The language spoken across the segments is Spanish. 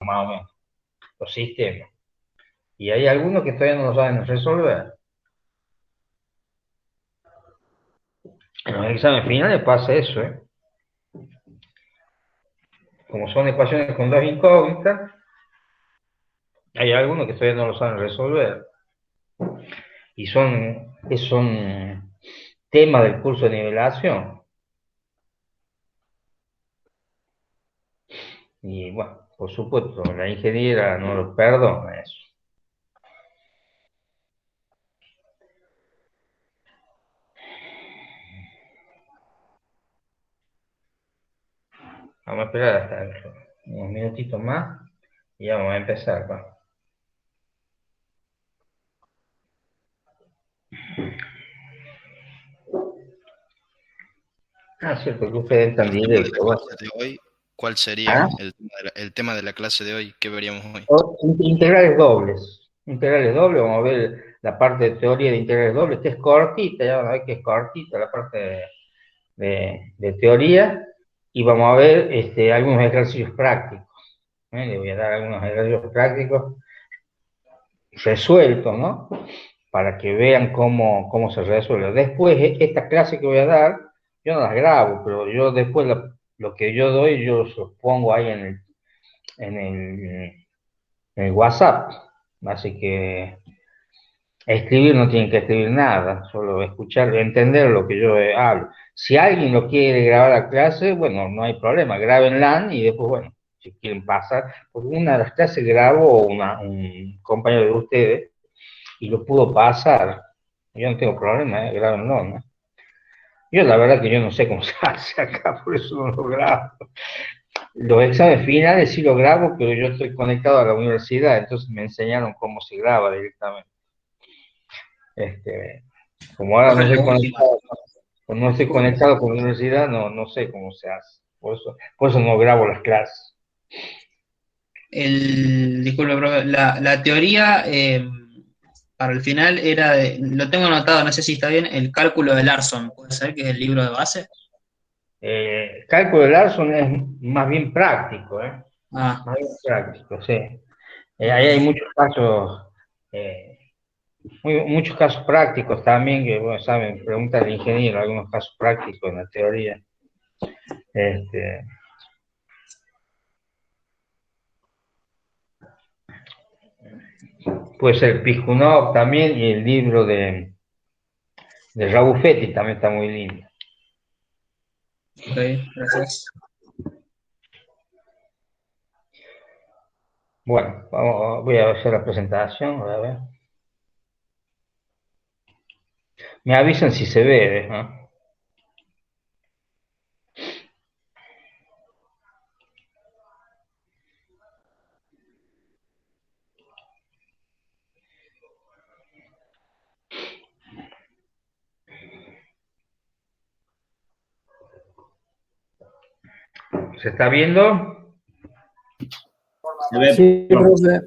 más o menos, los sistemas. Y hay algunos que todavía no lo saben resolver. En los exámenes finales pasa eso, ¿eh? Como son ecuaciones con dos incógnitas, hay algunos que todavía no lo saben resolver. Y son temas del curso de nivelación. Y bueno, por supuesto, la ingeniera no lo perdona eso. Vamos a esperar hasta unos minutitos más y ya vamos a empezar. ¿Va? Ah, cierto, que ustedes están El tema de la directo. ¿Va? clase de hoy, ¿cuál sería ¿Ah? el tema de la clase de hoy? ¿Qué veríamos hoy? Integrales dobles. Integrales dobles, vamos a ver la parte de teoría de integrales dobles, que es cortita, ya van a ver que es cortita la parte de teoría, y vamos a ver algunos ejercicios prácticos. Le voy a dar algunos ejercicios prácticos resueltos, ¿no? Para que vean cómo se resuelve. Después, esta clase que voy a dar, yo no las grabo, pero yo después lo que yo doy, yo los pongo ahí en el, en el WhatsApp. Así que escribir no tienen que escribir nada, solo escuchar, entender lo que yo hablo. Si alguien lo quiere grabar a clase, bueno, no hay problema, grábenla y después, bueno, si quieren pasar, porque una de las clases grabó un compañero de ustedes y lo pudo pasar. Yo no tengo problema, grábenlo, ¿no? Yo la verdad que yo no sé cómo se hace acá, por eso no lo grabo. Los exámenes finales sí lo grabo, pero yo estoy conectado a la universidad, entonces me enseñaron cómo se graba directamente. Este, como ahora Profe, la última. no estoy conectado con la universidad, no sé cómo se hace. Por eso no grabo las clases. Disculpe, profe, la teoría para el final era lo tengo anotado, no sé si está bien, el cálculo de Larson, puede ser que es el libro de base. Cálculo de Larson es más bien práctico, ¿eh? Ah, Más bien práctico, sí. Ahí hay eh, muchos casos prácticos también, que, bueno, saben, preguntas de ingeniero, algunos casos prácticos en la teoría. Este, puede ser Pijunov también, y el libro de Rabuffetti también está muy lindo. ok, gracias. Bueno, voy a hacer la presentación, a ver. Me avisan si se ve, ¿no? ¿Se está viendo? Se ve, Sí, profe.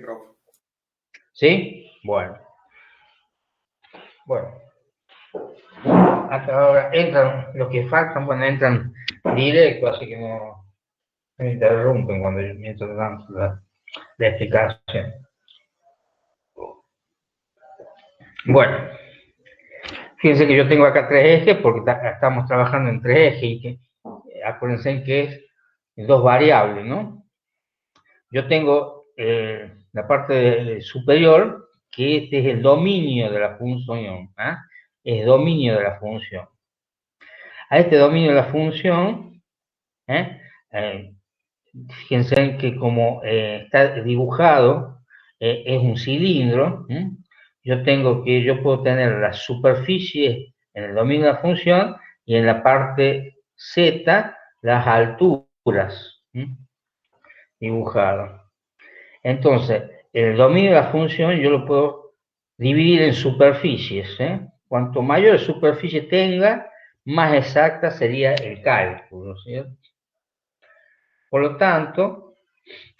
profe. ¿Sí? Bueno. Hasta ahora entran, los que faltan, bueno, entran directo, así que no me interrumpen mientras dan la explicación. Bueno, fíjense que yo tengo acá tres ejes porque estamos trabajando en tres ejes y que acuérdense que es dos variables, ¿no? Yo tengo la parte superior, que este es el dominio de la función, ¿eh? Es dominio de la función. A este dominio de la función, ¿eh? Fíjense que como está dibujado, es un cilindro, ¿eh? Yo puedo tener la superficie en el dominio de la función y en la parte Z las alturas, ¿eh? Dibujadas. Entonces, el dominio de la función yo lo puedo dividir en superficies, ¿eh? Cuanto mayor superficie tenga, más exacta sería el cálculo, ¿cierto? Por lo tanto,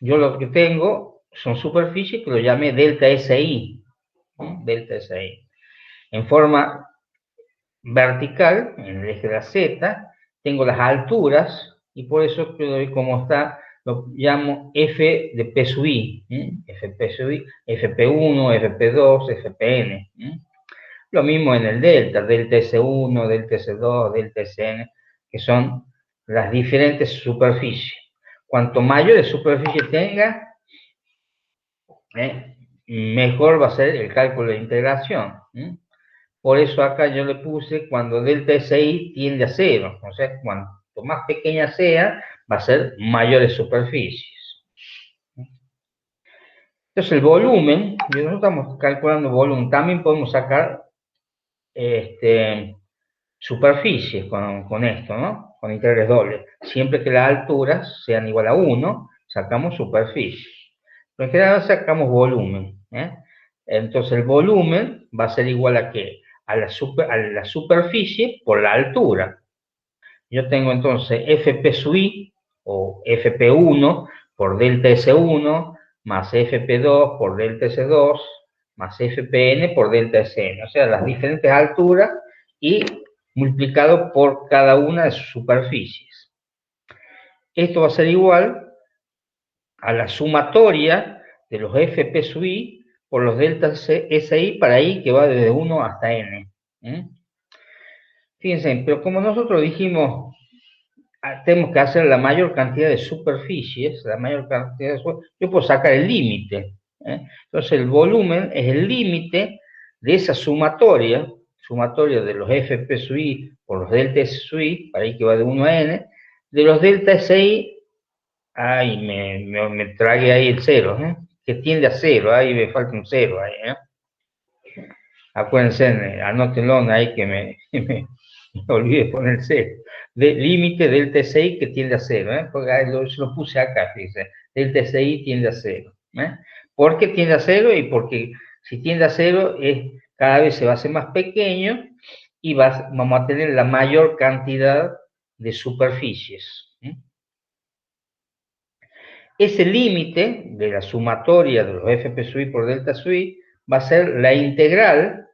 yo lo que tengo son superficies que lo llamé delta SI, ¿no? Delta SI. En forma vertical, en el eje de la Z, tengo las alturas y por eso doy como está lo llamo f de p sub i, fp sub i, fp1, fp2, fpn. Lo mismo en el delta S1, delta S2, delta Sn, que son las diferentes superficies. Cuanto mayor superficie tenga, mejor va a ser el cálculo de integración. Por eso acá yo le puse cuando delta Si tiende a 0. O sea, cuanto más pequeña sea, va a ser mayores superficies. Entonces el volumen, nosotros estamos calculando volumen, también podemos sacar superficies con esto, ¿no? Con integrales dobles. Siempre que las alturas sean igual a 1, sacamos superficie. Pero en general sacamos volumen. Entonces el volumen va a ser igual a ¿qué? A la superficie por la altura. Yo tengo entonces fp sub i, o fp1 por delta S1, más fp2 por delta S2, más fpn por delta Sn. O sea, las diferentes alturas y multiplicado por cada una de sus superficies. Esto va a ser igual a la sumatoria de los fp sub i por los delta Si para i, que va desde 1 hasta n. Fíjense, pero como nosotros dijimos, tenemos que hacer la mayor cantidad de superficies, yo puedo sacar el límite. Entonces el volumen es el límite de esa sumatoria de los fp sub i por los delta S sub i, para i que va de 1 a n, de los delta Si, ay, me tragué ahí el 0, que tiende a 0, ahí me falta un 0 ahí, Acuérdense, anótenlo ahí que me olvidé poner 0. Límite delta Si que tiende a 0, porque lo puse acá, fíjense, delta Si tiende a 0. ¿Por qué tiende a 0? Y porque si tiende a 0 cada vez se va a hacer más pequeño y vamos a tener la mayor cantidad de superficies. Ese límite de la sumatoria de los fp sub i por delta sub i va a ser la integral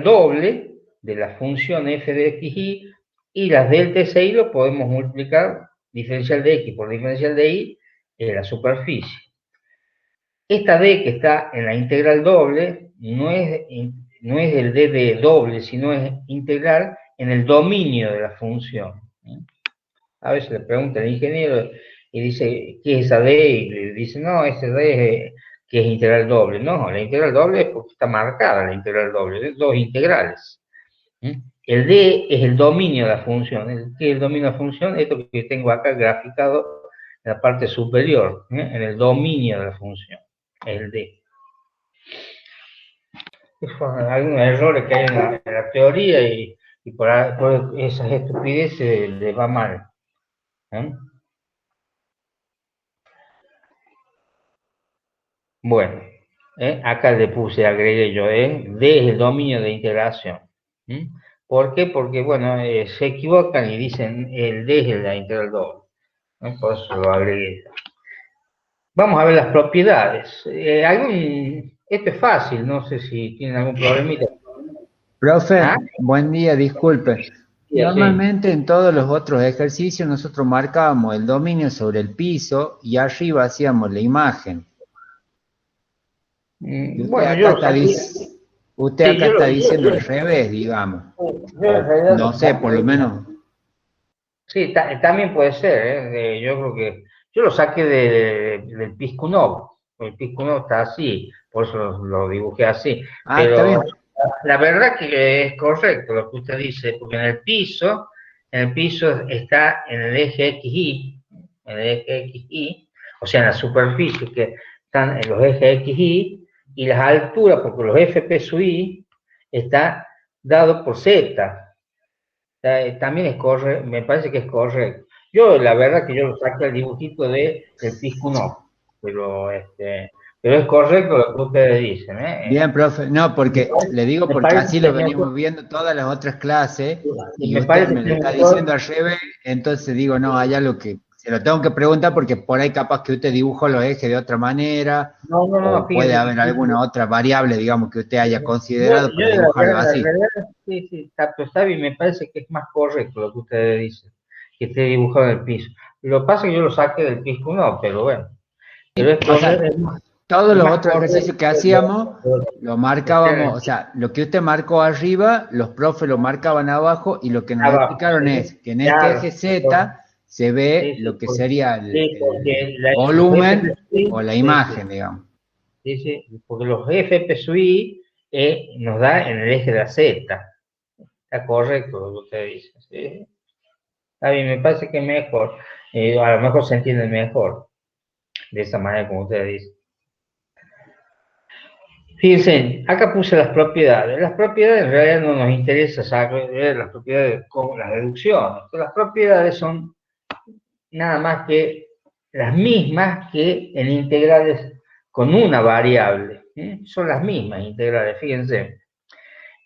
doble de la función f de xy, y las delta Si lo podemos multiplicar diferencial de x por diferencial de y en la superficie. Esta d que está en la integral doble no es el d de doble, sino es integral en el dominio de la función. A veces le pregunta al ingeniero y dice, ¿qué es esa d? Y le dice, no, esa d es que es integral doble. No, la integral doble es porque está marcada la integral doble, es dos integrales. El d es el dominio de la función. ¿Qué es el dominio de la función? Esto que tengo acá graficado en la parte superior, en el dominio de la función. El D. Son algunos errores que hay en la teoría y por esas estupideces les va mal. Bueno, acá le agregué yo, D es el dominio de integración. ¿Por qué? Porque, bueno, se equivocan y dicen el D es la integral doble. Por eso lo agregué. Vamos a ver las propiedades. Esto es fácil, no sé si tienen algún problemita. Profe, buen día, disculpe. Sí, Normalmente en todos los otros ejercicios nosotros marcábamos el dominio sobre el piso y arriba hacíamos la imagen. Usted acá está diciendo al revés, digamos. No sé, por lo menos. Sí, también puede ser, yo creo que yo lo saqué del Piskunov. El Piskunov está así, por eso lo dibujé así. Pero está bien. La verdad que es correcto lo que usted dice, porque en el piso está en el eje XY, o sea, en la superficie que están en los ejes XY, y las alturas, porque los fp sub i está dado por z. También es correcto, me parece que es correcto. Yo, la verdad que yo lo saqué al dibujito del Piskunov, pero es correcto lo que ustedes dicen, Bien, profe. No, porque le digo porque así lo venimos viendo todas las otras clases y usted me lo está diciendo al revés, entonces digo, no, hay algo que se lo tengo que preguntar porque por ahí capaz que usted dibujó los ejes de otra manera, o puede haber alguna otra variable, digamos, que usted haya considerado para dibujarlo así. Sí, está bien, me parece que es más correcto lo que ustedes dicen, que esté dibujado en el piso. Lo que pasa es que yo lo saqué del Pisco, no, pero bueno. Pero es O sea, todos los más otros ejercicios que hacíamos, lo marcábamos, o sea, lo que usted marcó arriba, los profes lo marcaban abajo, y lo que nos abajo, explicaron ¿sí? es que en este Claro, eje Z se ve sí, lo que porque, sería sí, porque el volumen o la sí, imagen, digamos. sí, porque los FPSUI nos da en el eje de la Z. Está correcto lo que usted dice. ¿Sí? A mí me parece que es mejor. A lo mejor se entiende mejor de esa manera como usted dice. Fíjense, acá puse las propiedades. Las propiedades en realidad no nos interesa saber las propiedades como las deducciones. Las propiedades son nada más que las mismas que en integrales con una variable. Son las mismas integrales, fíjense.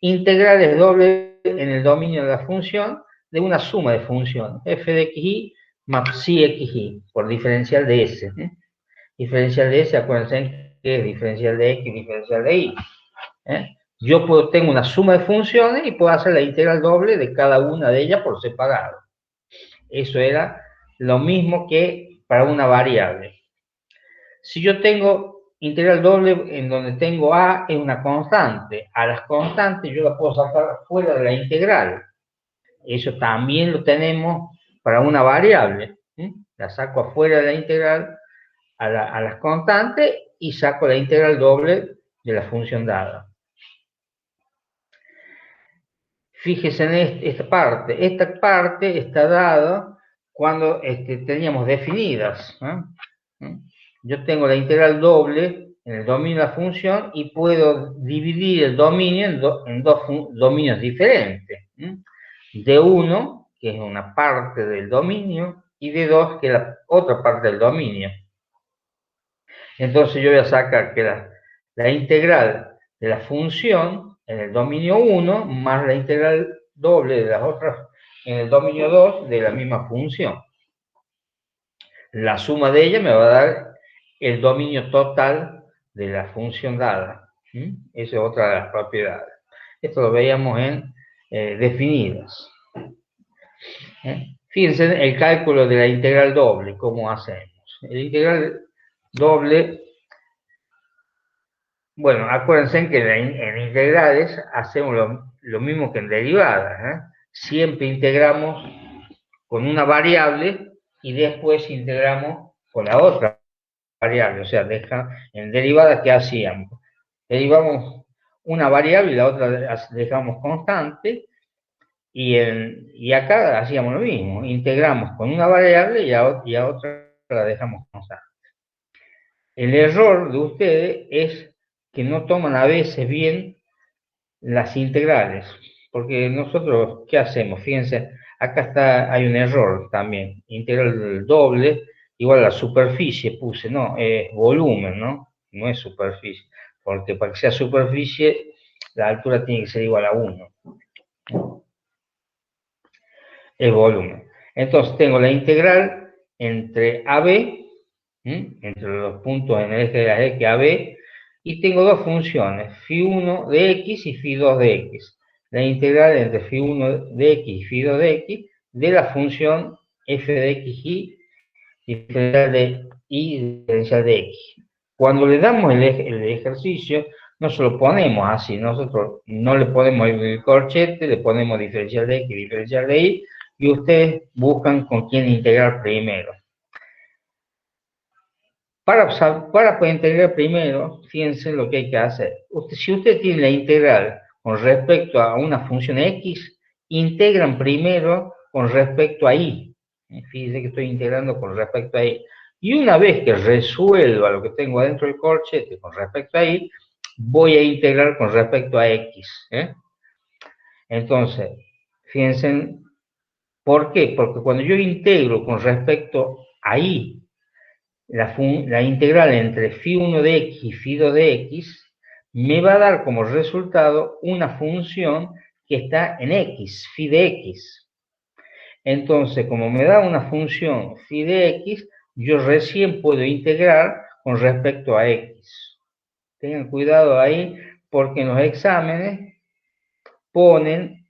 Integrales doble en el dominio de la función de una suma de funciones, f de xy más psi xy, por diferencial de s. Diferencial de s, acuérdense que es diferencial de x, diferencial de y. Yo tengo una suma de funciones y puedo hacer la integral doble de cada una de ellas por separado. Eso era lo mismo que para una variable. Si yo tengo integral doble en donde tengo a es una constante, a las constantes yo la puedo sacar fuera de la integral. Eso también lo tenemos para una variable. La saco afuera de la integral a las constantes y saco la integral doble de la función dada. Fíjese en esta parte. Esta parte está dada cuando teníamos definidas. Yo tengo la integral doble en el dominio de la función y puedo dividir el dominio en dos dominios diferentes. De 1, que es una parte del dominio, y de 2, que es la otra parte del dominio. Entonces yo voy a sacar que la integral de la función en el dominio 1 más la integral doble de las otras en el dominio 2 de la misma función. La suma de ellas me va a dar el dominio total de la función dada. Esa es otra de las propiedades. Esto lo veíamos en definidas. Fíjense el cálculo de la integral doble, ¿cómo hacemos? El integral doble, bueno, acuérdense que en integrales hacemos lo mismo que en derivadas. Siempre integramos con una variable y después integramos con la otra variable. O sea, en derivadas, ¿qué hacíamos? Derivamos una variable y la otra dejamos constante. Y acá hacíamos lo mismo, integramos con una variable y a otra la dejamos constante. El error de ustedes es que no toman a veces bien las integrales, porque nosotros, ¿qué hacemos? Fíjense, acá hay un error también, integral doble, igual a la superficie puse, no, es volumen, ¿no? No es superficie, porque para que sea superficie, la altura tiene que ser igual a 1. El volumen. Entonces tengo la integral entre AB, entre los puntos en el eje de la X, AB, y tengo dos funciones, φ1 de X y φ2 de X. La integral entre φ1 de X y φ2 de X de la función f de xy diferencial de y diferencial de X. Cuando le damos el ejercicio, no se lo ponemos así, nosotros no le ponemos el corchete, le ponemos diferencial de X, diferencial de Y, y ustedes buscan con quién integrar primero. Para poder integrar primero, fíjense lo que hay que hacer. Si usted tiene la integral con respecto a una función X, integran primero con respecto a Y. Fíjense que estoy integrando con respecto a Y. Y una vez que resuelva lo que tengo adentro del corchete con respecto a Y, voy a integrar con respecto a X. Entonces, fíjense, ¿por qué? Porque cuando yo integro con respecto a Y, la integral entre φ1 de X y φ2 de X, me va a dar como resultado una función que está en X, φ de X. Entonces, como me da una función φ de X, yo recién puedo integrar con respecto a X. Tengan cuidado ahí, porque en los exámenes ponen,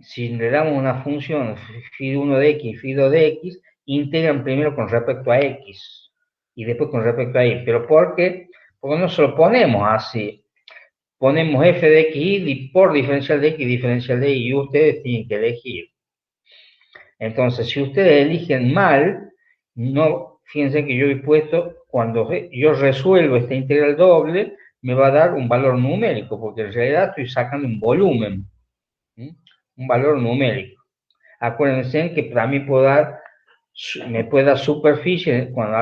si le damos una función φ1 de X y φ2 de X, integran primero con respecto a X y después con respecto a Y. ¿Pero por qué? Porque no se lo ponemos así. Ponemos f de x por diferencial de x diferencial de y ustedes tienen que elegir. Entonces, si ustedes eligen mal, no, fíjense que yo he puesto, cuando yo resuelvo esta integral doble, me va a dar un valor numérico, porque en realidad estoy sacando un volumen, un valor numérico. Acuérdense que también me puede dar superficie, cuando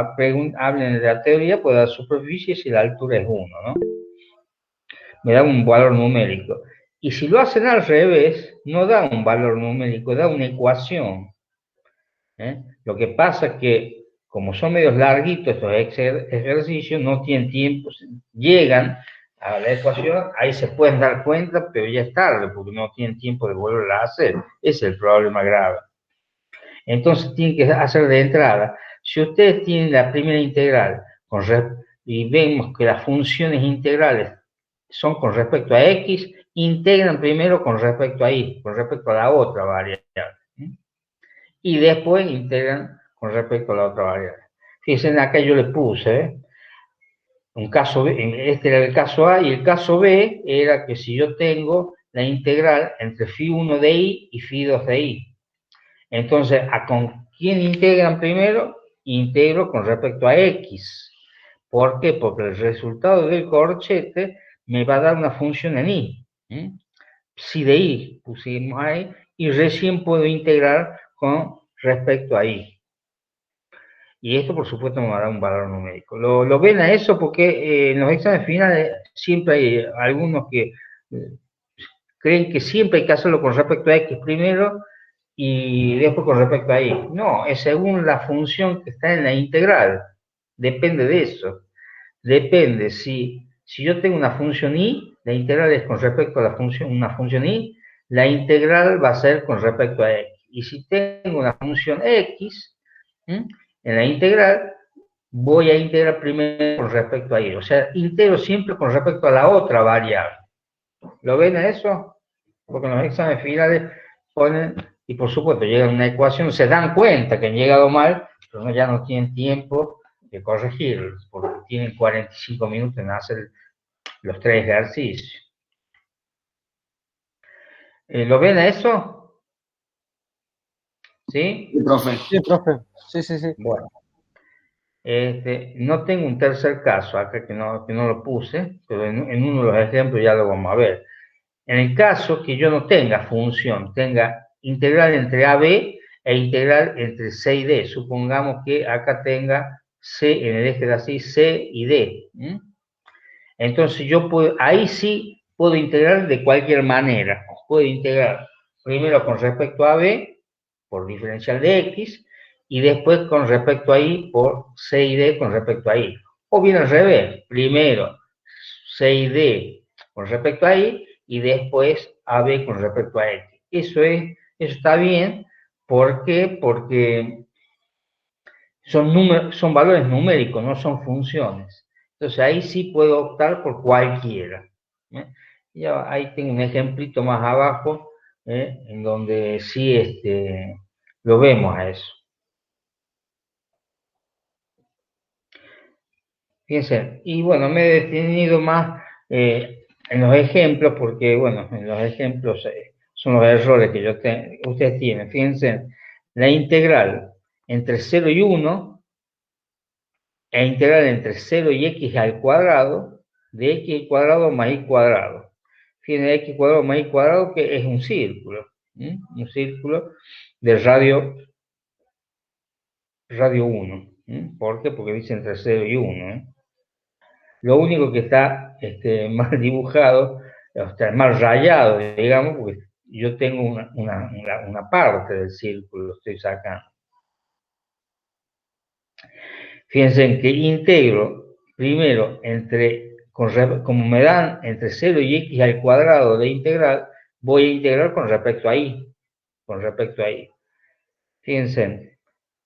hablen de la teoría, puede dar superficie si la altura es 1, ¿no? Me da un valor numérico. Y si lo hacen al revés, no da un valor numérico, da una ecuación. Lo que pasa es que, como son medios larguitos estos ejercicios, no tienen tiempo, llegan a la ecuación, ahí se pueden dar cuenta, pero ya es tarde, porque no tienen tiempo de volverla a hacer. Ese es el problema grave. Entonces tienen que hacer de entrada. Si ustedes tienen la primera integral y vemos que las funciones integrales son con respecto a x, integran primero con respecto a y, con respecto a la otra variable. Y después integran con respecto a la otra variable. Fíjense, acá yo le puse un caso B, este era el caso A, y el caso B era que si yo tengo la integral entre φ1 de y φ2 de y. Entonces, ¿con quién integran primero? Integro con respecto a x. ¿Por qué? Porque el resultado del corchete me va a dar una función en y. Psi de y pusimos ahí, y recién puedo integrar con respecto a y. Y esto, por supuesto, me va a dar un valor numérico. Lo ven a eso porque en los exámenes finales siempre hay algunos que creen que siempre hay que hacerlo con respecto a x primero y después con respecto a y. No, es según la función que está en la integral. Depende de eso. Depende, si yo tengo una función y, la integral es con respecto a una función y, la integral va a ser con respecto a x. Y si tengo una función x, en la integral voy a integrar primero con respecto a y. O sea, integro siempre con respecto a la otra variable. ¿Lo ven a eso? Porque en los exámenes finales ponen, y por supuesto llegan a una ecuación, se dan cuenta que han llegado mal, pero ya no tienen tiempo de corregirlos, porque tienen 45 minutos en hacer los 3 ejercicios. ¿Lo ven a eso? ¿Sí? Sí, profe. Sí, profe. Sí, sí, sí. Bueno. No tengo un tercer caso acá que no lo puse, pero en uno de los ejemplos ya lo vamos a ver. En el caso que yo no tenga función, tenga integral entre AB e integral entre C y D, supongamos que acá tenga C en el eje de así, C y D. Entonces yo ahí sí puedo integrar de cualquier manera. Puedo integrar primero con respecto a B por diferencial de X y después con respecto a Y por C y D con respecto a Y. O bien al revés, primero C y D con respecto a Y y después AB con respecto a X. Eso está bien. ¿Por qué? Porque son valores numéricos, no son funciones. Entonces ahí sí puedo optar por cualquiera. Ya ahí tengo un ejemplito más abajo, en donde sí lo vemos a eso. Fíjense, y bueno, me he detenido más en los ejemplos, porque bueno, en los ejemplos son los errores que ustedes tienen. Fíjense, la integral entre 0 y 1 e integral entre 0 y x al cuadrado de x al cuadrado más y cuadrado. Fíjense, x cuadrado más y cuadrado, que es un círculo de radio 1. ¿Por qué? Porque dice entre 0 y 1. Lo único que está mal dibujado, está mal rayado, digamos, porque yo tengo una parte del círculo, lo estoy sacando. Fíjense que integro primero como me dan entre 0 y x al cuadrado de integral, voy a integrar con respecto a y. Fíjense,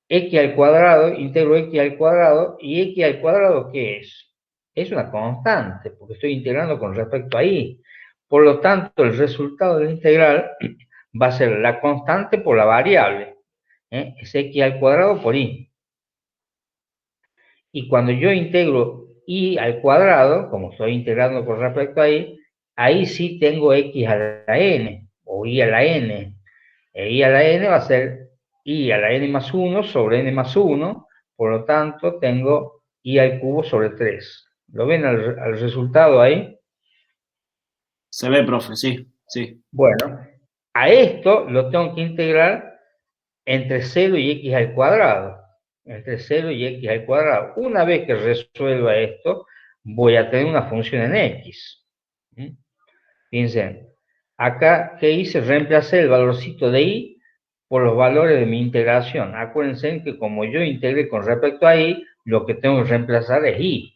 x al cuadrado, integro x al cuadrado, y x al cuadrado, ¿qué es? Es una constante, porque estoy integrando con respecto a y. Por lo tanto, el resultado de la integral va a ser la constante por la variable. es x al cuadrado por y. Y cuando yo integro y al cuadrado, como estoy integrando con respecto a y, ahí sí tengo x a la n, o y a la n. E y a la n va a ser y a la n más 1 sobre n más 1, por lo tanto tengo y al cubo sobre 3. ¿Lo ven al resultado ahí? Se ve, profe, sí, sí. Bueno, a esto lo tengo que integrar entre 0 y x al cuadrado. Entre 0 y x al cuadrado. Una vez que resuelva esto, voy a tener una función en x. Fíjense, acá, ¿qué hice? Reemplacé el valorcito de y por los valores de mi integración. Acuérdense que como yo integré con respecto a y, lo que tengo que reemplazar es y.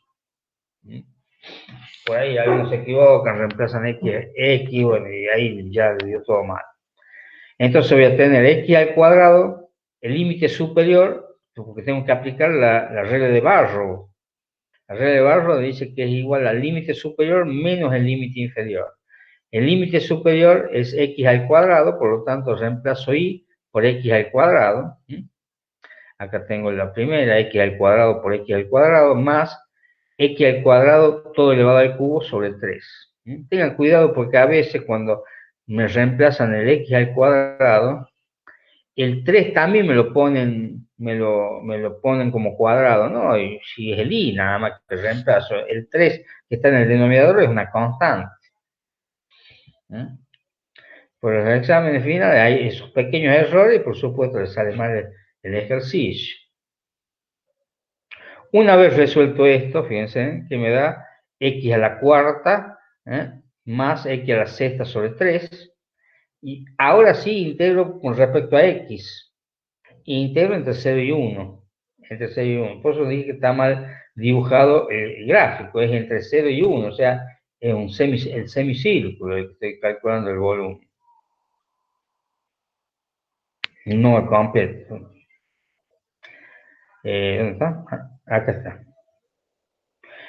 Por ahí algunos se equivocan, reemplazan x, bueno, y ahí ya le dio todo mal. Entonces voy a tener x al cuadrado, el límite superior, porque tengo que aplicar la regla de Barrow. La regla de Barrow dice que es igual al límite superior menos el límite inferior. El límite superior es x al cuadrado, por lo tanto reemplazo y por x al cuadrado. Acá tengo la primera, x al cuadrado por x al cuadrado, más x al cuadrado todo elevado al cubo sobre 3. Tengan cuidado porque a veces cuando me reemplazan el x al cuadrado, el 3 también me lo ponen como cuadrado, ¿no? Y si es el y nada más que reemplazo, el 3 que está en el denominador es una constante. Por los exámenes finales hay esos pequeños errores y por supuesto les sale mal el ejercicio. Una vez resuelto esto, fíjense que me da x a la cuarta más x a la sexta sobre 3. Y ahora sí integro con respecto a x. Integro entre 0 y 1. Entre 0 y 1. Por eso dije que está mal dibujado el gráfico. Es entre 0 y 1. O sea, es el semicírculo el que estoy calculando el volumen. No el completo. ¿Dónde está? Acá está.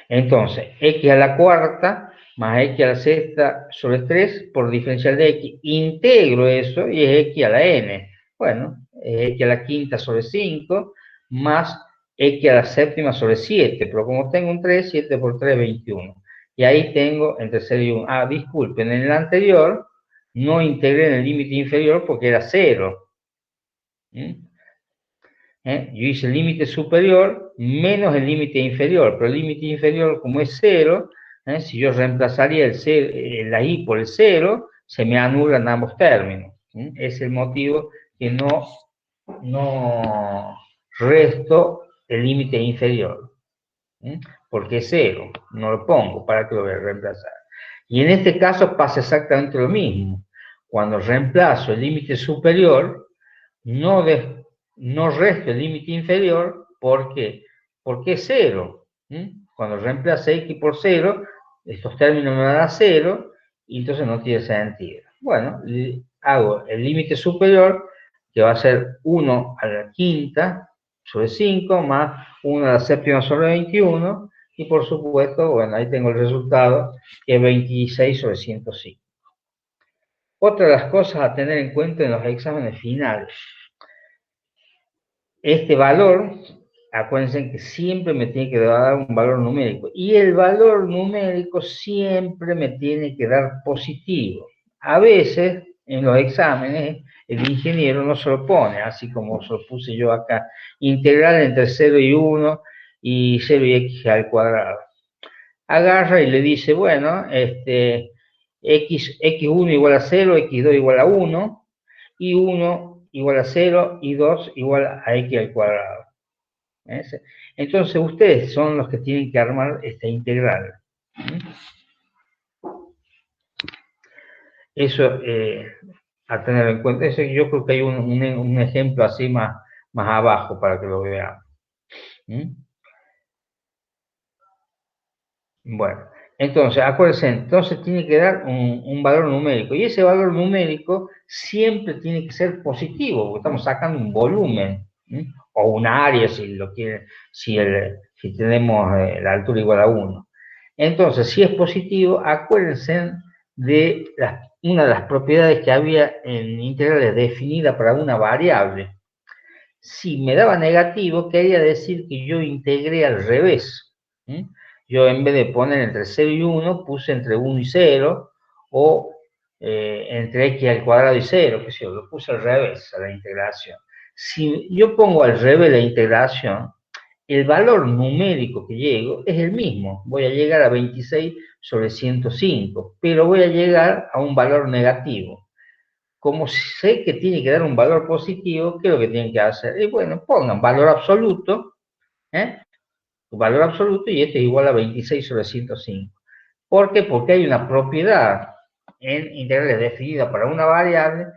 Entonces, x a la cuarta más x a la sexta sobre 3 por diferencial de x. Integro eso y es x a la n. Bueno, es x a la quinta sobre 5 más x a la séptima sobre 7. Pero como tengo un 3, 7 por 3, 21. Y ahí tengo entre 0 y 1. Ah, disculpen, en el anterior no integré en el límite inferior porque era 0. Yo hice el límite superior menos el límite inferior, pero el límite inferior como es 0, si yo reemplazaría la y por el 0, se me anulan ambos términos. Es el motivo que no resto el límite inferior, porque es 0, no lo pongo, ¿para qué lo voy a reemplazar? Y en este caso pasa exactamente lo mismo. Cuando reemplazo el límite superior, no resto el límite inferior, ¿por qué? Porque es 0. Cuando reemplace x por 0, estos términos me dan a 0, y entonces no tiene sentido. Bueno, hago el límite superior, que va a ser 1 a la quinta sobre 5, más 1 a la séptima sobre 21, y por supuesto, bueno, ahí tengo el resultado, que es 26 sobre 105. Otra de las cosas a tener en cuenta en los exámenes finales. Este valor, acuérdense que siempre me tiene que dar un valor numérico. Y el valor numérico siempre me tiene que dar positivo. A veces, en los exámenes, el ingeniero no se lo pone, así como se lo puse yo acá. Integral entre 0 y 1 y 0 y x al cuadrado. Agarra y le dice, bueno, x1 igual a 0, x2 igual a 1, y 1 igual a 0 y 2 igual a x al cuadrado. Entonces ustedes son los que tienen que armar esta integral. Eso a tener en cuenta. Eso yo creo que hay un ejemplo así más abajo para que lo veamos. Bueno, entonces, acuérdense, entonces tiene que dar un valor numérico. Y ese valor numérico siempre tiene que ser positivo, porque estamos sacando un volumen, o un área, si lo quieren, si tenemos la altura igual a 1. Entonces, si es positivo, acuérdense de una de las propiedades que había en integrales definida para una variable. Si me daba negativo, quería decir que yo integré al revés. Yo en vez de poner entre 0 y 1, puse entre 1 y 0, o entre x al cuadrado y 0, que sé yo, lo puse al revés a la integración. Si yo pongo al revés la integración, el valor numérico que llego es el mismo. Voy a llegar a 26 sobre 105, pero voy a llegar a un valor negativo. Como sé que tiene que dar un valor positivo, ¿qué es lo que tienen que hacer? Y bueno, pongan valor absoluto, valor absoluto, y este es igual a 26 sobre 105. ¿Por qué? Porque hay una propiedad en integrales definida para una variable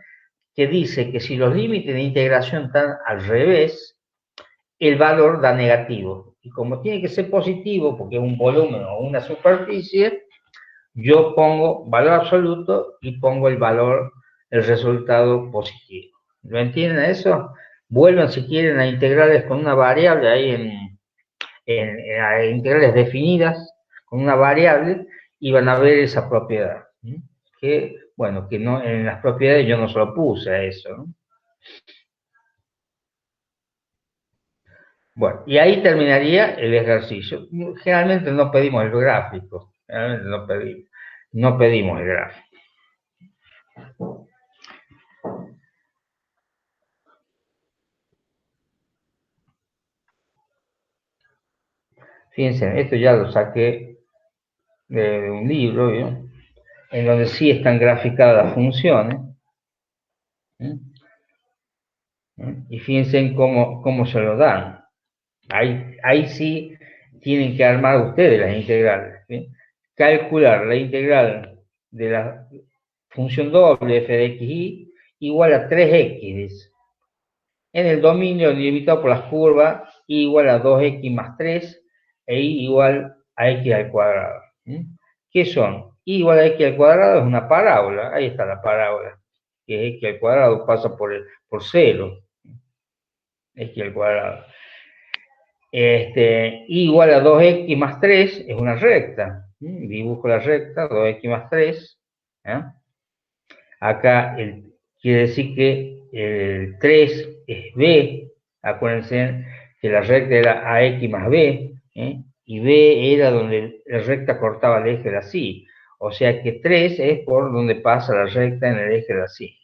que dice que si los límites de integración están al revés, el valor da negativo. Y como tiene que ser positivo, porque es un volumen o una superficie, yo pongo valor absoluto y pongo el valor, el resultado positivo. ¿Lo entienden eso? Vuelvan si quieren a integrales con una variable ahí a integrales definidas con una variable y van a ver esa propiedad. Que, bueno, que no, en las propiedades yo no se lo puse a eso, ¿no? Bueno, y ahí terminaría el ejercicio. Generalmente no pedimos el gráfico, generalmente no pedimos el gráfico. Fíjense, esto ya lo saqué de un libro, ¿no? En donde sí están graficadas las funciones. Y fíjense en cómo se lo dan. Ahí sí tienen que armar ustedes las integrales. ¿Sí? Calcular la integral de la función doble f de xy igual a 3x. En el dominio delimitado por las curvas y igual a 2x más 3 e y igual a x al cuadrado. ¿Qué son? Y igual a x al cuadrado es una parábola. Ahí está la parábola. Que x al cuadrado pasa por 0. X al cuadrado. Y igual a 2x más 3 es una recta. Dibujo la recta, 2x más 3. Acá quiere decir que el 3 es b. Acuérdense que la recta era ax más b. Y b era donde la recta cortaba el eje de así. O sea que 3 es por donde pasa la recta en el eje de así.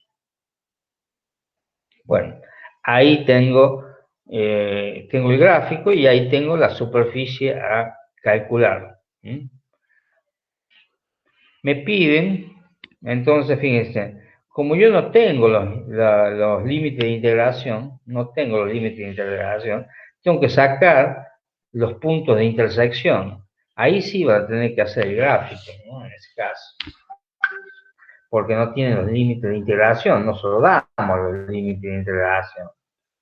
Bueno, ahí tengo el gráfico y ahí tengo la superficie a calcular. Me piden, entonces fíjense, como yo no tengo los límites de integración, tengo que sacar los puntos de intersección. Ahí sí va a tener que hacer el gráfico, ¿no? En ese caso. Porque no tienen los límites de integración, no solo damos los límites de integración.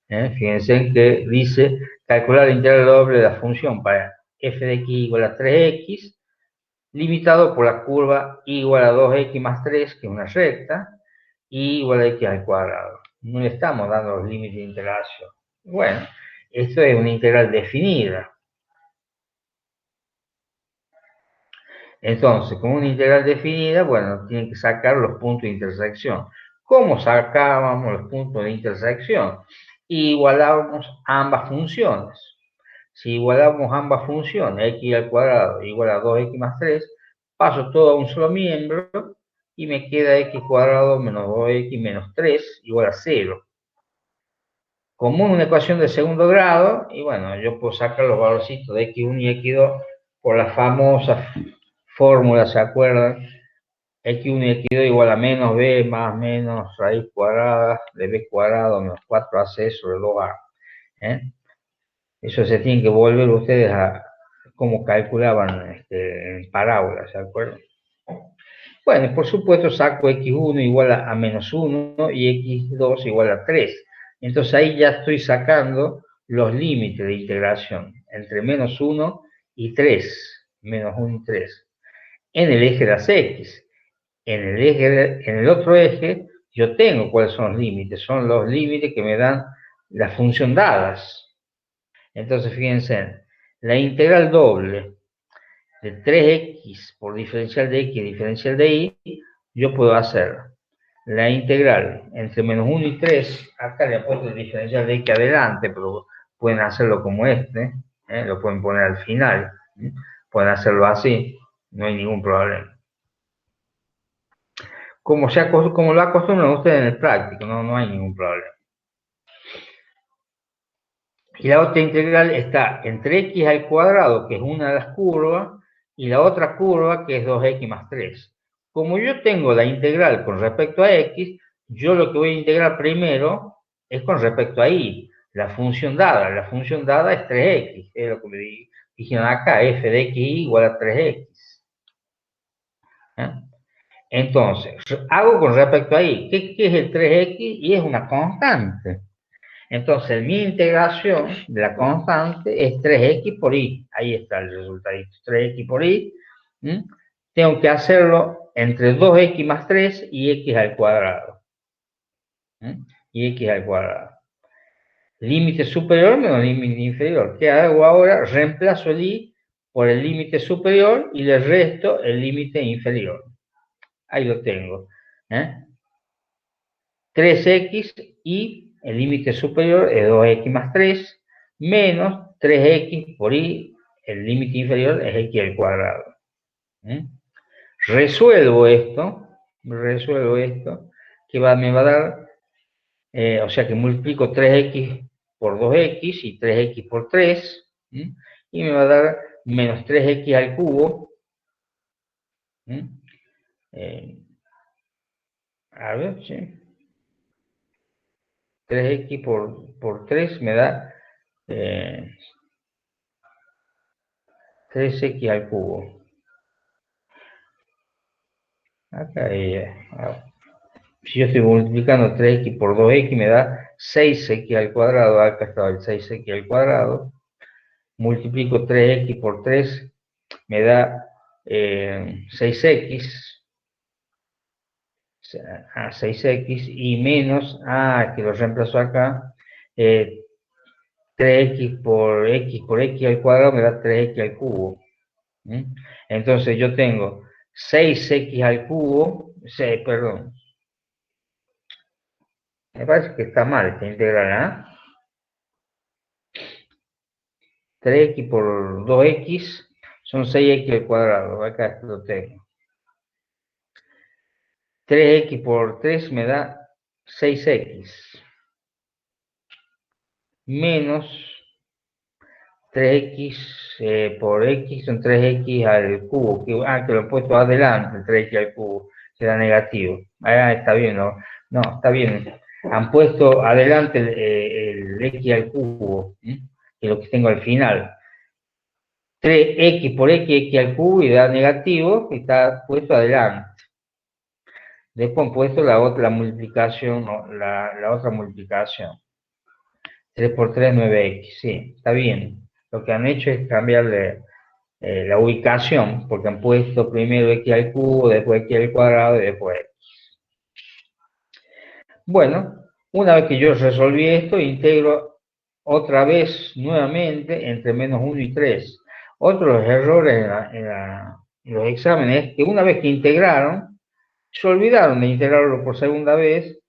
Fíjense que dice calcular la integral doble de la función para f de x igual a 3x, limitado por la curva y igual a 2x más 3, que es una recta, y igual a x al cuadrado. No le estamos dando los límites de integración. Bueno, esto es una integral definida. Entonces, con una integral definida, bueno, tienen que sacar los puntos de intersección. ¿Cómo sacábamos los puntos de intersección? Igualábamos ambas funciones. Si igualamos ambas funciones, x al cuadrado igual a 2x más 3, paso todo a un solo miembro y me queda x cuadrado menos 2x menos 3 igual a 0. Como una ecuación de segundo grado, y bueno, yo puedo sacar los valorcitos de x1 y x2 por la famosa fórmula, ¿se acuerdan? X1 y x2 igual a menos b más menos raíz cuadrada de b cuadrado menos 4ac sobre 2a. Eso se tiene que volver ustedes a cómo calculaban en parábolas, ¿se acuerdan? Bueno, por supuesto saco x1 igual a menos 1 y x2 igual a 3. Entonces ahí ya estoy sacando los límites de integración entre menos 1 y 3, menos 1 y 3, en el eje de las x. En el otro eje yo tengo cuáles son los límites que me dan la función dadas. Entonces fíjense, la integral doble de 3x por diferencial de x diferencial de y, yo puedo hacer la integral entre menos 1 y 3, acá le apuesto el diferencial de x adelante, pero pueden hacerlo como este, lo pueden poner al final, pueden hacerlo así, no hay ningún problema. Como lo acostumbran ustedes en el práctico, no hay ningún problema. Y la otra integral está entre x al cuadrado, que es una de las curvas, y la otra curva, que es 2x más 3. Como yo tengo la integral con respecto a x, yo lo que voy a integrar primero es con respecto a y, la función dada. La función dada es 3x, es lo que me dijeron acá, f de x igual a 3x. Entonces, hago con respecto a y. ¿Qué es el 3x? Y es una constante. Entonces, mi integración de la constante es 3x por y. Ahí está el resultado, 3x por y. Tengo que hacerlo entre 2x más 3 y x al cuadrado. Y x al cuadrado. Límite superior menos límite inferior. ¿Qué hago ahora? Reemplazo el y por el límite superior y le resto el límite inferior. Ahí lo tengo. 3x y el límite superior es 2x más 3, menos 3x por y, el límite inferior es x al cuadrado. Resuelvo esto, que me va a dar, o sea que multiplico 3x por 2x y 3x por 3, y me va a dar menos 3x al cubo. A ver, sí. 3x por 3 me da 3x al cubo. Acá, si yo estoy multiplicando 3x por 2x me da 6x al cuadrado. Acá estaba el 6x al cuadrado. Multiplico 3x por 3 me da 6x. 6x y menos, que lo reemplazo acá, 3x por x al cuadrado me da 3x al cubo. Entonces yo tengo 6x al cubo, perdón, me parece que está mal esta integral, 3x por 2x son 6x al cuadrado, acá lo tengo. 3x por 3 me da 6x. Menos 3x por x son 3x al cubo. Que lo he puesto adelante, 3x al cubo. Será negativo. Está bien, no, está bien. Han puesto adelante el x al cubo, que es lo que tengo al final. 3x por x al cubo y da negativo, que está puesto adelante. Después han puesto la otra multiplicación, la otra multiplicación. 3 por 3, 9x, sí, está bien. Lo que han hecho es cambiarle la ubicación, porque han puesto primero x al cubo, después x al cuadrado y después x. Bueno, una vez que yo resolví esto, integro otra vez nuevamente entre menos 1 y 3. Otro de los errores en los exámenes es que una vez que integraron, se olvidaron de integrarlo por segunda vez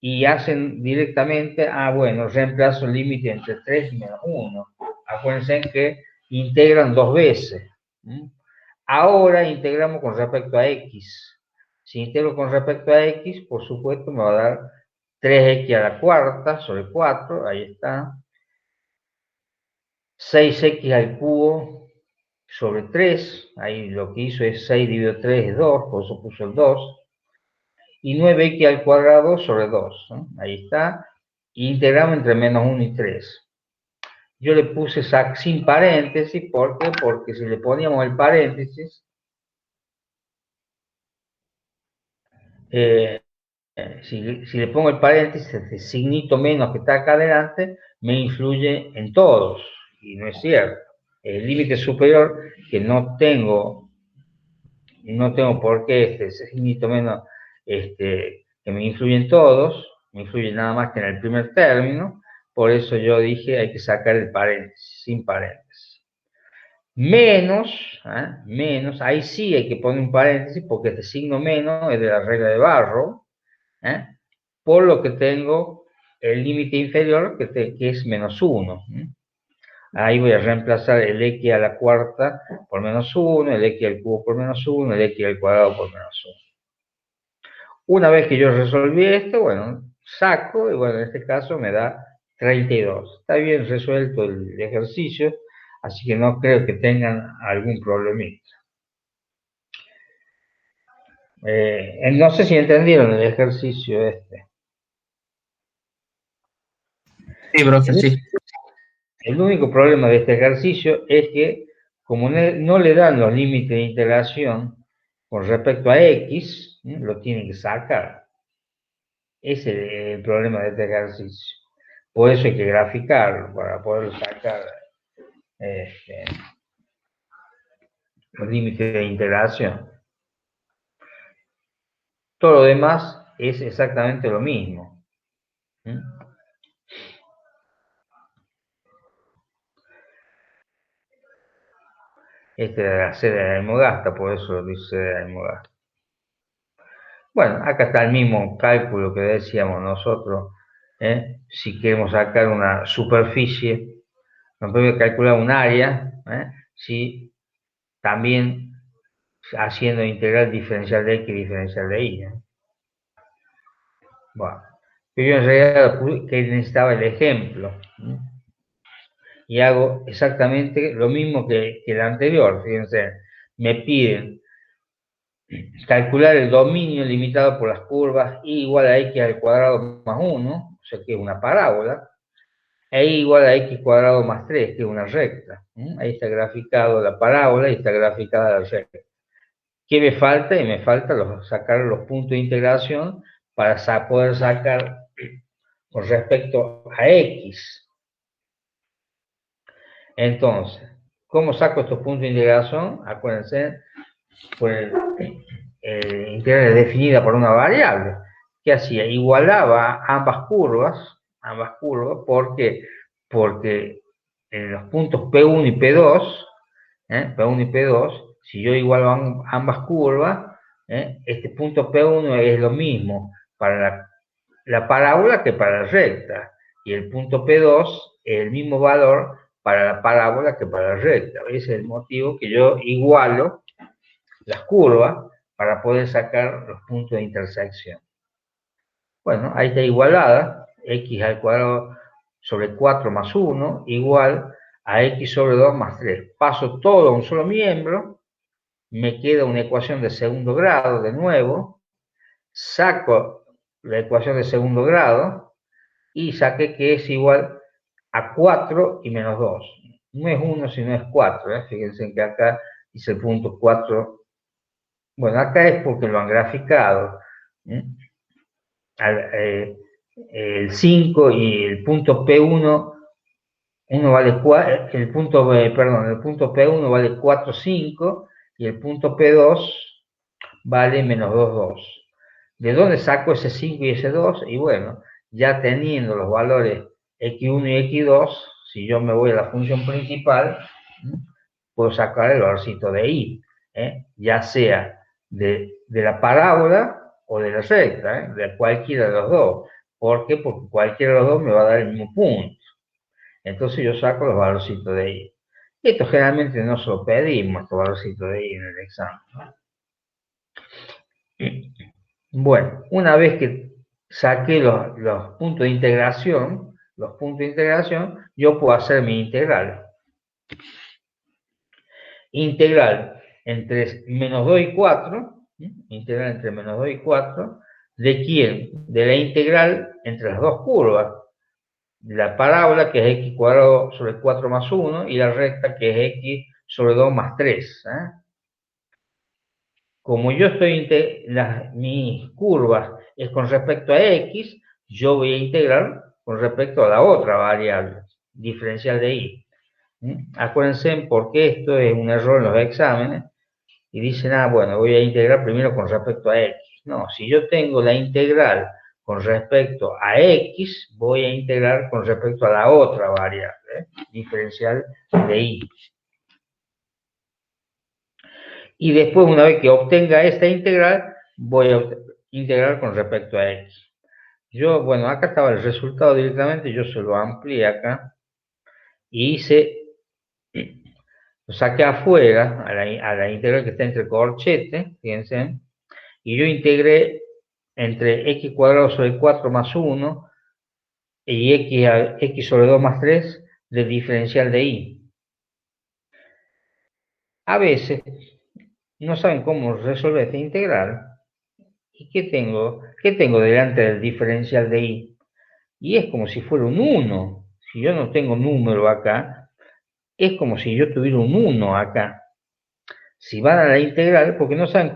y hacen directamente, bueno, reemplazo el límite entre 3 y menos 1. Acuérdense que integran dos veces. Ahora integramos con respecto a x. Si integro con respecto a x, por supuesto me va a dar 3x a la cuarta sobre 4, ahí está. 6x al cubo sobre 3, ahí lo que hizo es 6 dividido 3 es 2, por eso puso el 2. Y 9x al cuadrado sobre 2, ahí está. Integramos entre menos 1 y 3. Yo le puse sin paréntesis, ¿por qué? Porque si le poníamos el paréntesis, si le pongo el paréntesis, este signito menos que está acá adelante, me influye en todos, y no es cierto. El límite superior, que no tengo por qué este signito menos que me influye en todos, me influye nada más que en el primer término, por eso yo dije hay que sacar el paréntesis, sin paréntesis. Menos, ahí sí hay que poner un paréntesis porque este signo menos es de la regla de Barrow, por lo que tengo el límite inferior que es menos 1. Ahí voy a reemplazar el x a la cuarta por menos 1, el x al cubo por menos 1, el x al cuadrado por menos 1. Una vez que yo resolví esto, bueno, saco, y bueno, en este caso me da 32. Está bien resuelto el ejercicio, así que no creo que tengan algún problemita. No sé si entendieron el ejercicio este. Sí, profe, sí. El único problema de este ejercicio es que, como no le dan los límites de integración con respecto a x, lo tienen que sacar. Ese es el problema de este ejercicio. Por eso hay que graficarlo, para poder sacar los límites de integración. Todo lo demás es exactamente lo mismo. Este es la sede de Almogasta, por eso lo dice sede de Almogasta. Bueno, acá está el mismo cálculo que decíamos nosotros. Si queremos sacar una superficie, nos podemos calcular un área, si también haciendo integral diferencial de x y diferencial de y. Bueno, yo en realidad que necesitaba el ejemplo. Y hago exactamente lo mismo que el anterior. Fíjense, me piden calcular el dominio limitado por las curvas y igual a x al cuadrado más 1, o sea que es una parábola, e igual a x cuadrado más 3, que es una recta. Ahí está graficado la parábola y está graficada la recta. ¿Qué me falta? Y me falta sacar los puntos de integración para poder sacar con respecto a x. Entonces, ¿cómo saco estos puntos de integración? Acuérdense, pues integral es definida por una variable. ¿Qué hacía? Igualaba ambas curvas, ¿por qué? Porque en los puntos P1 y P2, P1 y P2, si yo igualo ambas curvas, este punto P1 es lo mismo para la parábola que para la recta, y el punto P2 es el mismo valor para la parábola que para la recta. Ese es el motivo que yo igualo las curvas para poder sacar los puntos de intersección. Bueno, ahí está igualada, x al cuadrado sobre 4 más 1 igual a x sobre 2 más 3. Paso todo a un solo miembro, me queda una ecuación de segundo grado de nuevo, saco la ecuación de segundo grado y saqué que es igual a 4 y menos 2. No es 1 sino es 4, fíjense que acá dice el punto 4. Bueno, acá es porque lo han graficado. El 5 y el punto P1, uno vale 4, el punto P1 vale 4, 5 y el punto P2 vale menos 2, 2. ¿De dónde saco ese 5 y ese 2? Y bueno, ya teniendo los valores x1 y x2, si yo me voy a la función principal, puedo sacar el valorcito de y, ya sea de la parábola o de la recta, de cualquiera de los dos. ¿Por qué? Porque cualquiera de los dos me va a dar el mismo punto. Entonces yo saco los valorcitos de y. Esto generalmente no se lo pedimos, estos valorcitos de y en el examen, Bueno, una vez que saqué los puntos de integración, yo puedo hacer mi integral. Integral entre menos 2 y 4, integral entre menos 2 y 4, ¿de quién? De la integral entre las dos curvas, la parábola que es x cuadrado sobre 4 más 1 y la recta que es x sobre 2 más 3. Como yo estoy mis curvas es con respecto a x, yo voy a integrar con respecto a la otra variable, diferencial de y. Acuérdense porque esto es un error en los exámenes y dicen, bueno, voy a integrar primero con respecto a x. No, si yo tengo la integral con respecto a x, voy a integrar con respecto a la otra variable, diferencial de y. Y después, una vez que obtenga esta integral, voy a integral con respecto a x. Yo, bueno, acá estaba el resultado directamente, yo se lo amplié acá y lo saqué afuera a la integral que está entre corchete, fíjense, y yo integré entre x cuadrado sobre 4 más 1 y x sobre 2 más 3 del diferencial de y. A veces no saben cómo resolver esta integral. ¿Y qué tengo? ¿Qué tengo delante del diferencial de y? Y es como si fuera un 1. Si yo no tengo número acá, es como si yo tuviera un 1 acá. Si van a la integral, porque no saben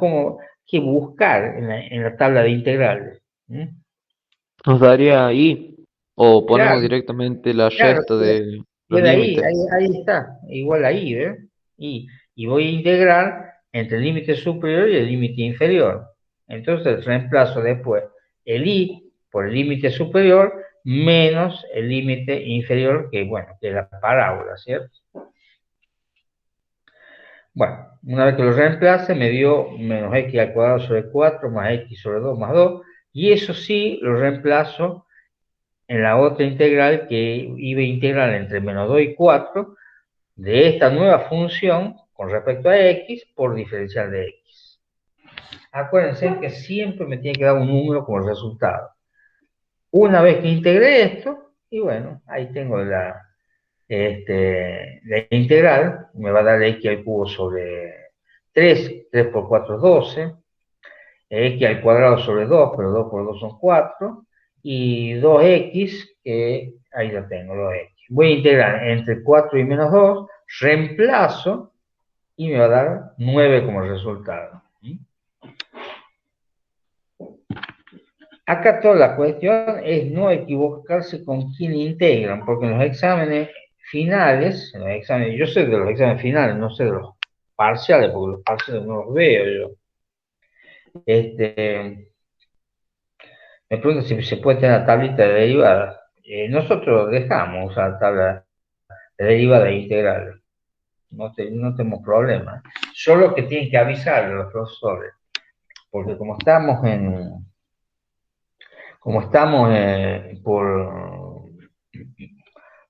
qué buscar en la tabla de integrales. Nos daría I, o ponemos Claro, directamente la claro, resta de los queda ahí, límites. ahí está, igual ahí, ¿ves? Y voy a integrar entre el límite superior y el límite inferior. Entonces reemplazo después el i por el límite superior menos el límite inferior, que bueno, que es la parábola, ¿cierto? Bueno, una vez que lo reemplace me dio menos x al cuadrado sobre 4 más x sobre 2 más 2, y eso sí lo reemplazo en la otra integral que iba a integrar entre menos 2 y 4 de esta nueva función con respecto a x por diferencial de x. Acuérdense que siempre me tiene que dar un número como resultado. Una vez que integré esto, y bueno, ahí tengo la integral, me va a dar x al cubo sobre 3 por 4 es 12, x al cuadrado sobre 2, pero 2 por 2 son 4, y 2x, que ahí lo tengo, 2x. Voy a integrar entre 4 y menos 2, reemplazo, y me va a dar 9 como resultado. Acá toda la cuestión es no equivocarse con quién integran, porque en los exámenes finales, yo sé de los exámenes finales, no sé de los parciales, porque los parciales no los veo yo. Me preguntan si se puede tener la tablita de derivadas. Nosotros dejamos usar la tabla de derivadas e integrales. No tenemos problema. Solo que tienen que avisar a los profesores, porque como estamos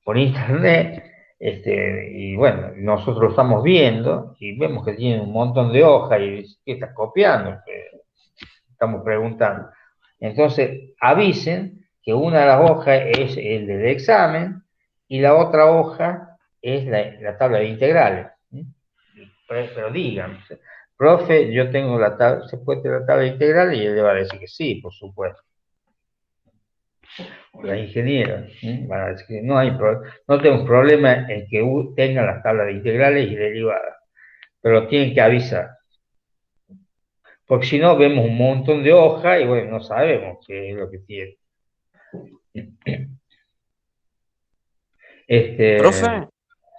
por internet, y bueno, nosotros lo estamos viendo y vemos que tiene un montón de hojas y que está copiando, que estamos preguntando. Entonces, avisen que una de las hojas es el del examen y la otra hoja es la tabla de integrales. Pero digan, profe, yo tengo la tabla, ¿se puede tener la tabla de integrales? Y él le va a decir que sí, por supuesto. Los ingenieros van a decir que no tengo problema en que tengan las tablas de integrales y derivadas, pero tienen que avisar. Porque si no, vemos un montón de hojas y bueno, no sabemos qué es lo que tiene. Profe,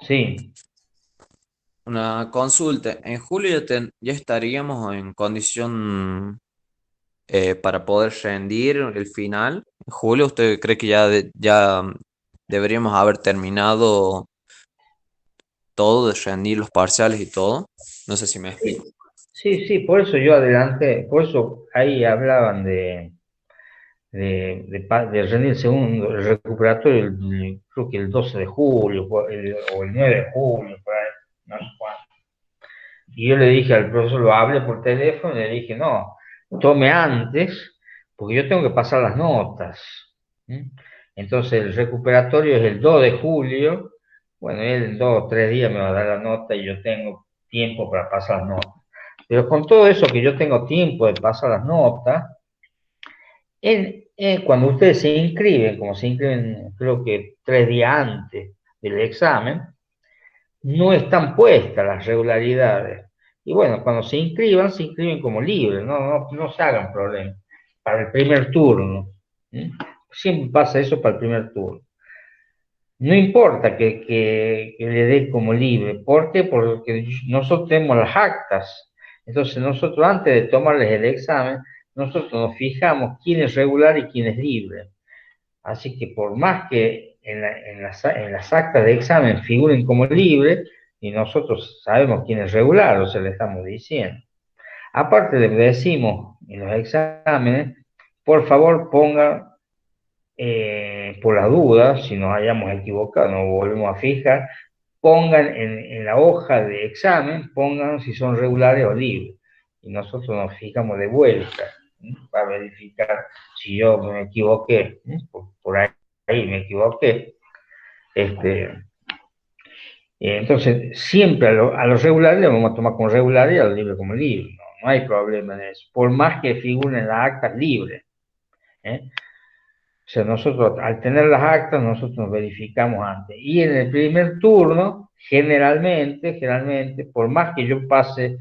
Sí. una consulta. En julio ya estaríamos en condición para poder rendir el final. En julio, ¿usted cree que ya deberíamos haber terminado todo, de rendir los parciales y todo? No sé si me explico. Sí, por eso yo adelanté, por eso ahí hablaban de rendir el segundo, el recuperatorio, creo que el 12 de julio, o el 9 de julio, por ahí, no sé cuándo. Y yo le dije al profesor, lo hablé por teléfono, y le dije, no, tome antes, porque yo tengo que pasar las notas. Entonces el recuperatorio es el 2 de julio, bueno, él en 2 o 3 días me va a dar la nota y yo tengo tiempo para pasar las notas. Pero con todo eso que yo tengo tiempo de pasar las notas, cuando ustedes se inscriben, como se inscriben creo que 3 días antes del examen, no están puestas las regularidades. Y bueno, cuando se inscriben como libres, no se hagan problemas. Para el primer turno. Siempre pasa eso para el primer turno. No importa que le dé como libre. ¿Por qué? Porque nosotros tenemos las actas. Entonces nosotros antes de tomarles el examen, nosotros nos fijamos quién es regular y quién es libre. Así que por más que en las actas de examen figuren como libre, y nosotros sabemos quién es regular, o sea, le estamos diciendo. Aparte le decimos en los exámenes, por favor pongan, por la duda, si nos hayamos equivocado, nos volvemos a fijar, pongan en la hoja de examen, pongan si son regulares o libres. Y nosotros nos fijamos de vuelta, para verificar si yo me equivoqué, por ahí me equivoqué. Entonces, siempre a los regulares le vamos a tomar como regulares y a los libres como libres. No hay problema en eso, por más que figuren en las actas libres. O sea, nosotros, al tener las actas, nosotros nos verificamos antes. Y en el primer turno, generalmente, por más que yo pase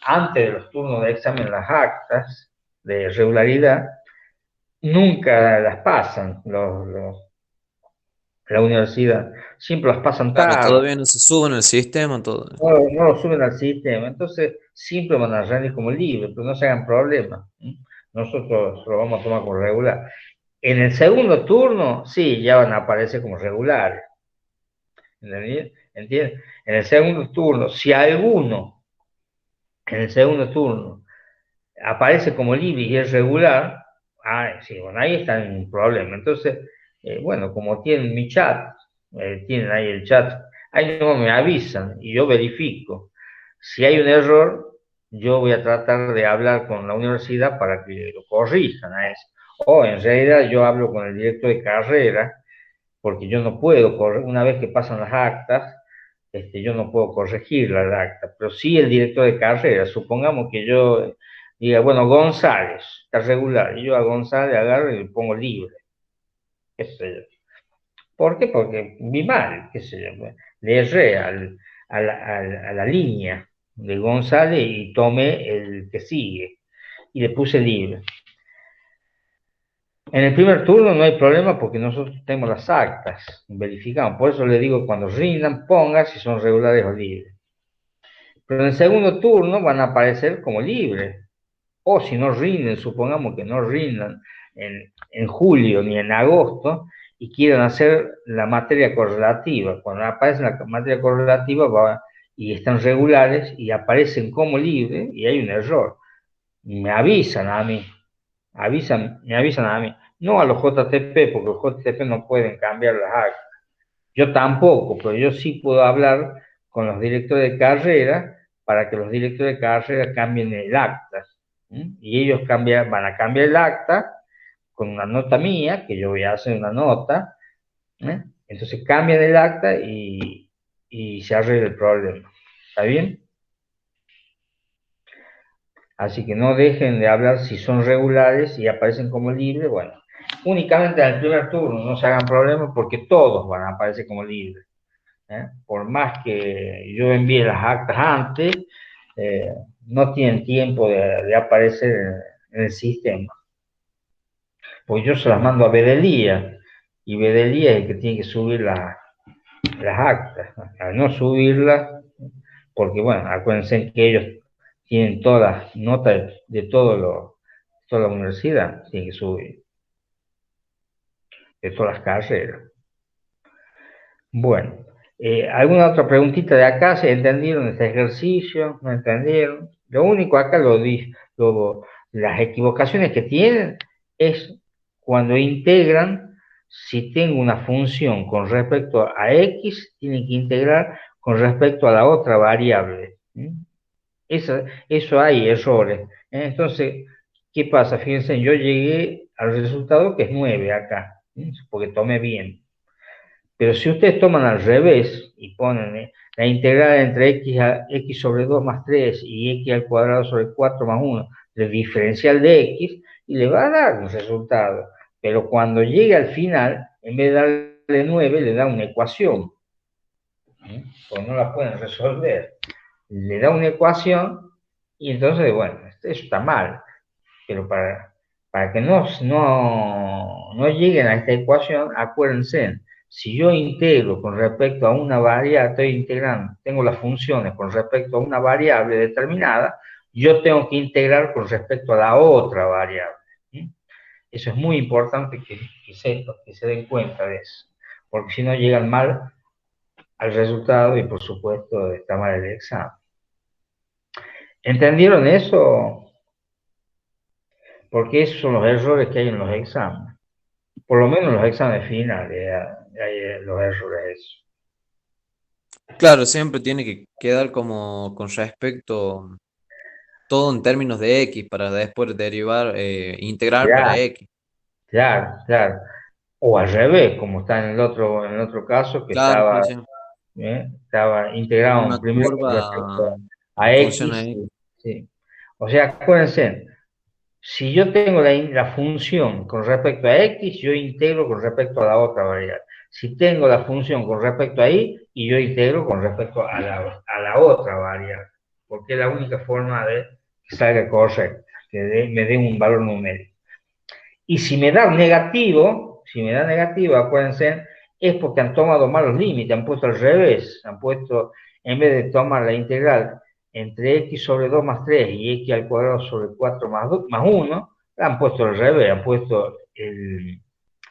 antes de los turnos de examen las actas de regularidad, nunca las pasan la universidad. Siempre las pasan Claro, tarde. todavía no se suben al sistema, todo. No lo suben al sistema. Entonces, siempre van a rendir como libres, pero no se hagan problemas. Nosotros lo vamos a tomar como regular. En el segundo turno, sí, ya van a aparecer como regulares. ¿Entiendes? En el segundo turno, si alguno en el segundo turno aparece como libre y es regular, sí, bueno, ahí está un problema. Entonces, bueno, como tienen mi chat, tienen ahí el chat, ahí no me avisan y yo verifico. Si hay un error, yo voy a tratar de hablar con la universidad para que lo corrijan a eso. O en realidad yo hablo con el director de carrera, porque yo no puedo una vez que pasan las actas, yo no puedo corregir las actas, pero sí el director de carrera. Supongamos que yo diga, bueno, González, está regular, y yo a González agarro y le pongo libre, qué sé yo. ¿Por qué? Porque vi mal, qué sé yo, le erré a la línea de González y tomé el que sigue y le puse libre. En el primer turno no hay problema porque nosotros tenemos las actas, verificamos. Por eso le digo, cuando rindan, pongan si son regulares o libres. Pero en el segundo turno van a aparecer como libres. O si no rinden, supongamos que no rindan en julio ni en agosto y quieran hacer la materia correlativa. Cuando aparece la materia correlativa y están regulares y aparecen como libres y hay un error, me avisan a mí. Me avisan a mí, no a los JTP, porque los JTP no pueden cambiar las actas. Yo tampoco, pero yo sí puedo hablar con los directores de carrera para que los directores de carrera cambien el acta. Y ellos van a cambiar el acta con una nota mía, que yo voy a hacer una nota. Entonces cambian el acta y se arregla el problema. ¿Está bien? Así que no dejen de hablar si son regulares y aparecen como libres. Bueno, únicamente en el primer turno no se hagan problemas porque todos van a aparecer como libres. Por más que yo envíe las actas antes, no tienen tiempo de aparecer en el sistema. Pues yo se las mando a Bedelía y Bedelía es el que tiene que subir las actas. Al no subirlas, porque bueno, acuérdense que ellos tienen todas las notas de toda la universidad, tienen que subir, de todas las carreras. Bueno, ¿alguna otra preguntita de acá? ¿Se entendieron este ejercicio? ¿No entendieron? Lo único acá las equivocaciones que tienen es cuando integran, si tengo una función con respecto a x, tienen que integrar con respecto a la otra variable. Eso hay errores. Entonces, ¿qué pasa? Fíjense, yo llegué al resultado que es 9 acá, porque tomé bien. Pero si ustedes toman al revés y ponen la integral entre x sobre 2 más 3 y x al cuadrado sobre 4 más 1, el diferencial de x, y le va a dar un resultado. Pero cuando llegue al final, en vez de darle 9, le da una ecuación. Pues no la pueden resolver. Le da una ecuación y entonces, bueno, eso está mal. Pero para que no lleguen a esta ecuación, acuérdense, si yo integro con respecto a una variable, estoy integrando, tengo las funciones con respecto a una variable determinada, yo tengo que integrar con respecto a la otra variable. Eso es muy importante que se den cuenta de eso, porque si no llegan mal al resultado y por supuesto está mal el examen. ¿Entendieron eso? Porque esos son los errores que hay en los exámenes. Por lo menos en los exámenes finales hay los errores esos. Claro, siempre tiene que quedar como con respecto todo en términos de X para después derivar, integrar para Claro, X. claro, claro. O al revés, como está en el otro caso, que Claro, sí, sí. estaba integrado Una primero con respecto curva a en función X. de X. Sí. O sea, acuérdense, si yo tengo la función con respecto a X, yo integro con respecto a la otra variable. Si tengo la función con respecto a Y, y yo integro con respecto a la otra variable. Porque es la única forma de que salga correcta, que me dé un valor numérico. Y si me da negativo, acuérdense, es porque han tomado malos límites, han puesto al revés, han puesto, en vez de tomar la integral entre x sobre 2 más 3 y x al cuadrado sobre 4 más 1, la han puesto al revés, han puesto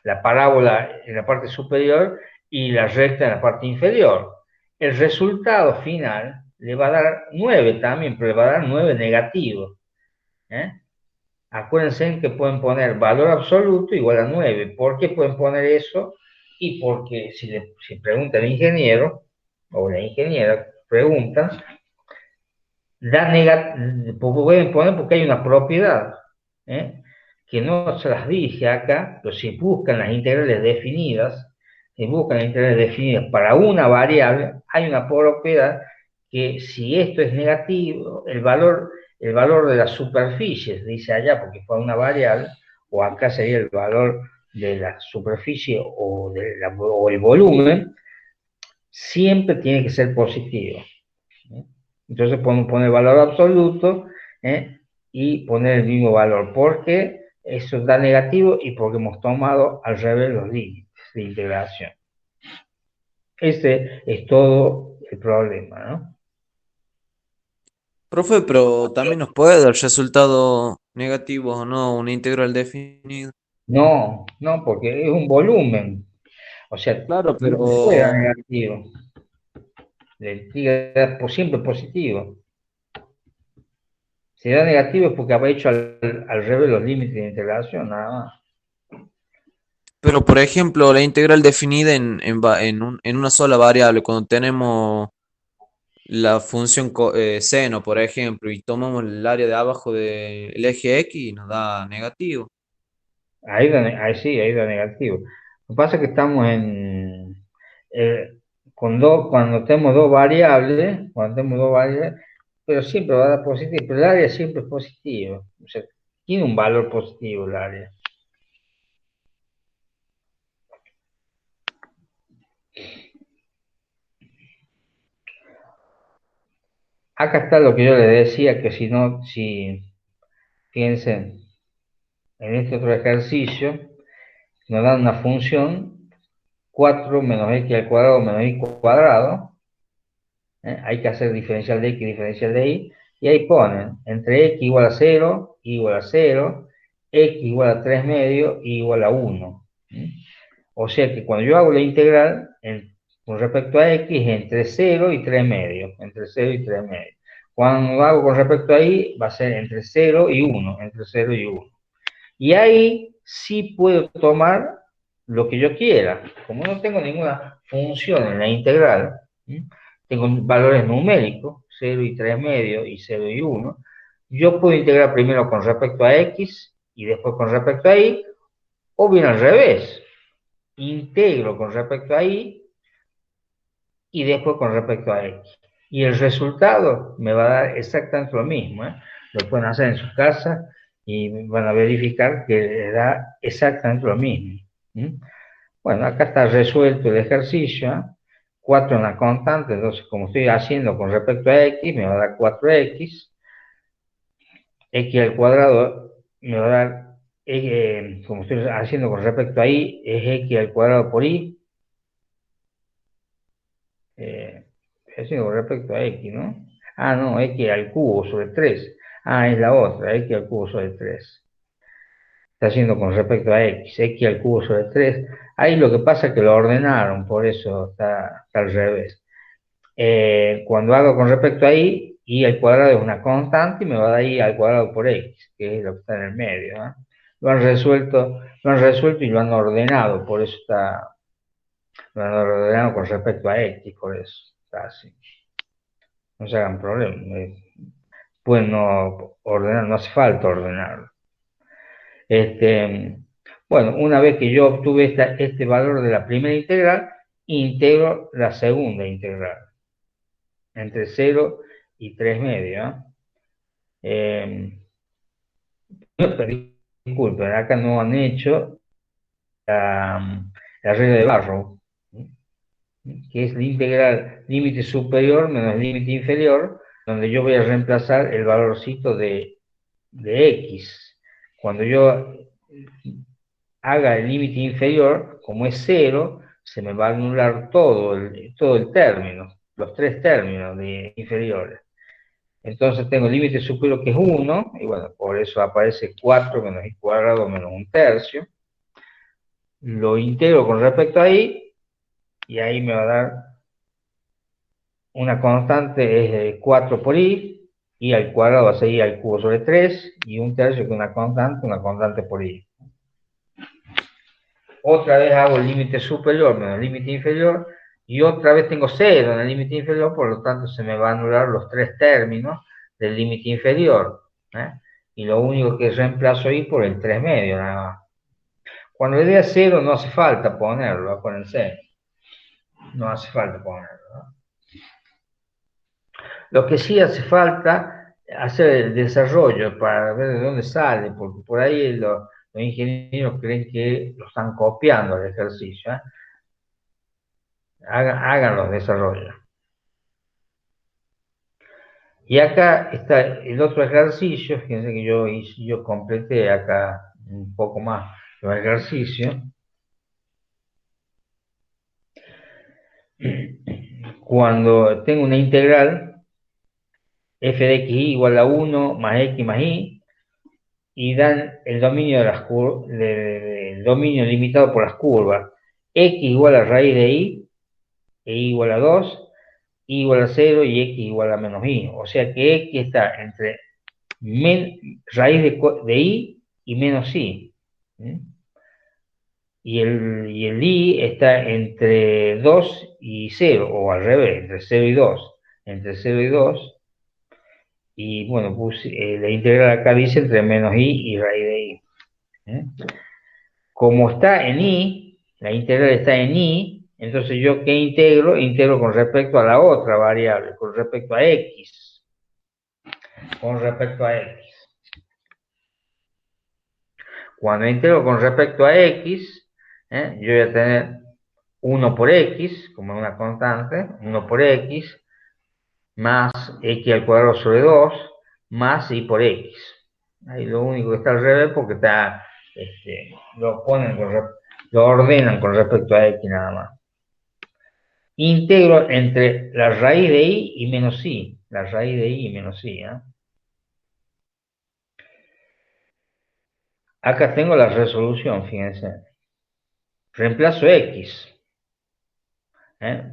la parábola en la parte superior y la recta en la parte inferior. El resultado final le va a dar 9 también, pero le va a dar 9 negativo. Acuérdense que pueden poner valor absoluto igual a 9. ¿Por qué pueden poner eso? Y porque si pregunta el ingeniero o la ingeniera, preguntan, pueden poner porque hay una propiedad, que no se las dije acá, pero si buscan las integrales definidas, para una variable, hay una propiedad que si esto es negativo, el valor de las superficies, dice allá porque fue una variable, o acá sería el valor de la superficie o el volumen, siempre tiene que ser positivo. Entonces podemos poner valor absoluto y poner el mismo valor, porque eso da negativo y porque hemos tomado al revés los límites de integración. Ese es todo el problema, ¿no? Profe, pero también nos puede dar resultados negativos o no, una integral definida. No, no, porque es un volumen. O sea, Claro, no puede dar pero negativo. Le tiene que dar siempre positivo. Si da negativo es porque habrá hecho al revés los límites de integración, nada más. por ejemplo, la integral definida en una sola variable, cuando tenemos la función seno, por ejemplo, y tomamos el área de abajo del eje X, nos da negativo. Ahí sí, ahí da negativo. Lo que pasa es que estamos eh, cuando tenemos dos variables, pero siempre va a dar positivo, pero el área siempre es positivo. O sea, tiene un valor positivo el área. Acá está lo que yo les decía, que si piensen en este otro ejercicio, nos dan una función 4 menos x al cuadrado menos y cuadrado. Hay que hacer diferencial de x, diferencial de y ahí ponen entre x igual a 0, y igual a 0, x igual a 3 medio, y igual a 1. O sea que cuando yo hago la integral con respecto a x, entre 0 y 3 medios, entre 0 y 3 medios. Cuando lo hago con respecto a y, va a ser entre 0 y 1, entre 0 y 1. Y ahí sí puedo tomar lo que yo quiera. Como no tengo ninguna función en la integral, tengo valores numéricos, 0 y 3 medios y 0 y 1, yo puedo integrar primero con respecto a x y después con respecto a y, o bien al revés, integro con respecto a y y después con respecto a x. Y el resultado me va a dar exactamente lo mismo. Lo pueden hacer en su casa y van a verificar que les da exactamente lo mismo. Bueno, acá está resuelto el ejercicio. 4 en la constante, entonces como estoy haciendo con respecto a x, me va a dar 4x. X al cuadrado me va a dar, como estoy haciendo con respecto a y, es x al cuadrado por y. Estoy haciendo con respecto a x, ¿no? Ah, no, x al cubo sobre 3. Ah, es la otra, x al cubo sobre 3. Está haciendo con respecto a x al cubo sobre 3. Ahí lo que pasa es que lo ordenaron, por eso está al revés. Cuando hago con respecto a y, y al cuadrado es una constante y me va a dar i al cuadrado por x, que es lo que está en el medio, ¿no? Lo han resuelto y lo han ordenado, por eso lo han ordenado con respecto a x, por eso está así. No se hagan problemas. Pues no ordenar, no hace falta ordenarlo. Bueno, una vez que yo obtuve este valor de la primera integral, integro la segunda integral entre 0 y 3 medios. Disculpen, acá no han hecho la regla de Barrow, que es la integral límite superior menos límite inferior, donde yo voy a reemplazar el valorcito de x. Cuando yo haga el límite inferior, como es 0, se me va a anular todo el término, los tres términos inferiores. Entonces tengo el límite superior que es 1, y bueno, por eso aparece 4 menos i cuadrado menos 1/3. Lo integro con respecto a i, y ahí me va a dar una constante, es de 4 por i al cuadrado va a ser i al cubo sobre 3, y 1/3 que es una constante por i. Otra vez hago el límite superior menos el límite inferior, y otra vez tengo 0 en el límite inferior, por lo tanto se me va a anular los tres términos del límite inferior, ¿eh? Y lo único que reemplazo ahí por el 3 medio, nada más. Cuando le dé a 0 no hace falta ponerlo, va a poner 0. No hace falta ponerlo, ¿no? Lo que sí hace falta hacer el desarrollo para ver de dónde sale, porque por ahí los ingenieros creen que lo están copiando el ejercicio, ¿eh? Hagan los desarrollos. Y acá está el otro ejercicio, fíjense que yo completé acá un poco más los ejercicios. Cuando tengo una integral, f de x igual a 1 más x más y dan el dominio el dominio limitado por las curvas, x igual a raíz de y igual a 2, y igual a 0 y x igual a menos y. O sea que x está entre raíz de y menos y. Y el i está entre 2 y 0, o al revés, entre 0 y 2. Entre 0 y 2. Y bueno, la integral acá dice entre menos i y raíz de i. Como está en i, la integral está en i, entonces yo ¿qué integro? Integro con respecto a la otra variable, con respecto a x. Con respecto a x. Cuando integro con respecto a x, yo voy a tener 1 por x, como una constante, 1 por x, más x al cuadrado sobre 2, más y por x. Ahí lo único que está al revés porque está, lo ordenan con respecto a x nada más. Integro entre la raíz de y y menos y. La raíz de y menos y. Acá tengo la resolución, fíjense. Reemplazo x.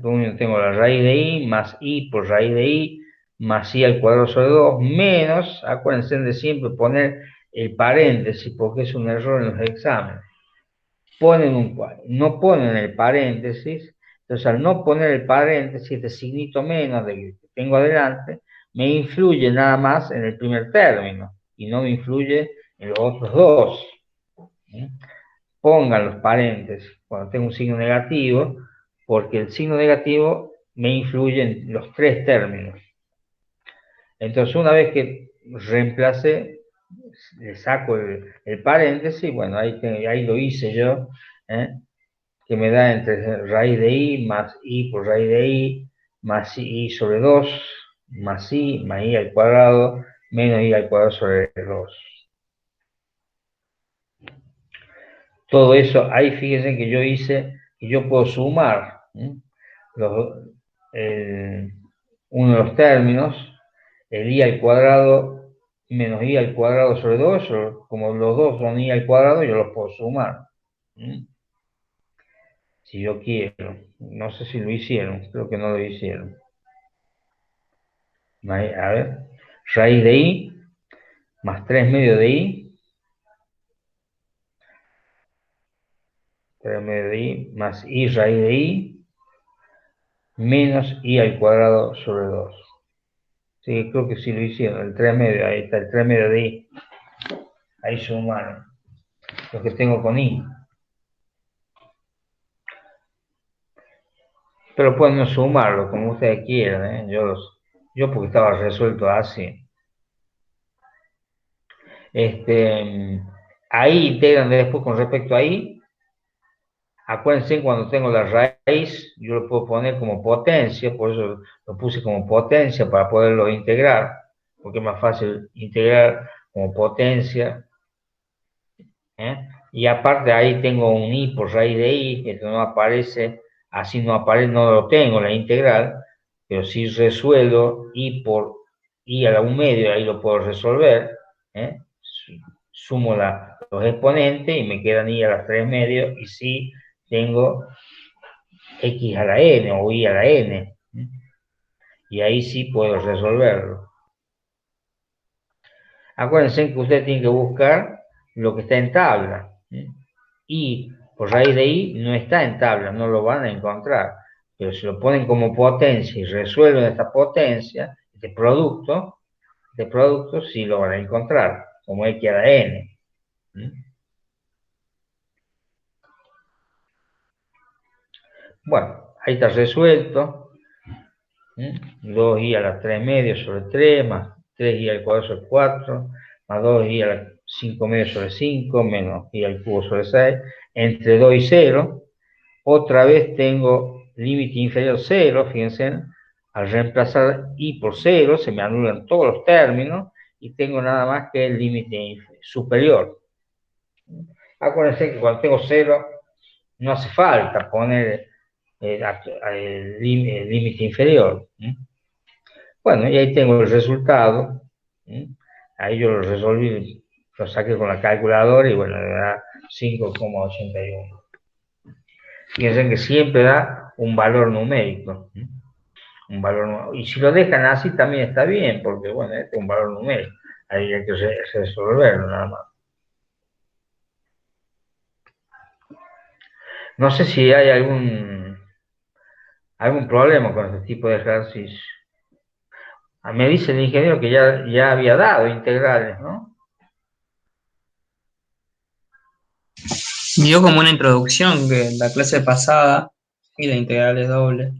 Lo único que tengo la raíz de y más y por raíz de y más i al cuadrado sobre 2 menos, acuérdense de siempre poner el paréntesis porque es un error en los exámenes. No ponen el paréntesis, entonces al no poner el paréntesis, este signito menos que tengo adelante, me influye nada más en el primer término y no me influye en los otros dos. Pongan los paréntesis cuando tengo un signo negativo, porque el signo negativo me influye en los tres términos. Entonces, una vez que reemplacé, le saco el paréntesis, bueno, ahí lo hice yo, que me da entre raíz de i más i por raíz de i, más i sobre 2, más i al cuadrado, menos i al cuadrado sobre 2. Todo eso, ahí fíjense que yo hice, que yo puedo sumar uno de los términos, el i al cuadrado menos i al cuadrado sobre 2, como los dos son i al cuadrado, yo los puedo sumar. Si yo quiero. No sé si lo hicieron, creo que no lo hicieron. A ver, raíz de i más 3 medios de i, 3 medios de i más i raíz de i, menos i al cuadrado sobre 2. Sí, creo que sí lo hicieron, el 3 medios, ahí está el 3 medios de i. Ahí sumaron lo que tengo con i. Pero pueden no sumarlo como ustedes quieran, ¿eh? Yo porque estaba resuelto así. Ahí integran después con respecto a i. Acuérdense, cuando tengo la raíz, yo lo puedo poner como potencia, por eso lo puse como potencia para poderlo integrar, porque es más fácil integrar como potencia. Y aparte ahí tengo un i por raíz de i, que no aparece, así no aparece, no lo tengo, la integral, pero si resuelvo i por i a la 1 medio, ahí lo puedo resolver, sumo los exponentes y me quedan i a las 3 medios, y sí tengo x a la n o y a la n, y ahí sí puedo resolverlo. Acuérdense que usted tiene que buscar lo que está en tabla. Y por raíz de i no está en tabla, no lo van a encontrar. Pero si lo ponen como potencia y resuelven esta potencia, este producto sí lo van a encontrar, como x a la n. Bueno, ahí está resuelto. 2i a la 3 medios sobre 3, más 3i al cuadrado sobre 4, más 2i a la 5 medios sobre 5, menos i al cubo sobre 6, entre 2 y 0. Otra vez tengo límite inferior 0, fíjense, al reemplazar i por 0, se me anulan todos los términos, y tengo nada más que el límite superior. Acuérdense que cuando tengo 0, no hace falta poner el límite inferior. Bueno, y ahí tengo el resultado. Ahí yo lo resolví, lo saqué con la calculadora y bueno, me da 5,81. Fíjense que siempre da un valor numérico. Y si lo dejan así también está bien, porque bueno, este es un valor numérico. Ahí hay que resolverlo nada más. No sé si hay algún problema con este tipo de ejercicio. Me dice el ingeniero que ya había dado integrales, ¿no? Dio como una introducción que la clase pasada y la integral es doble.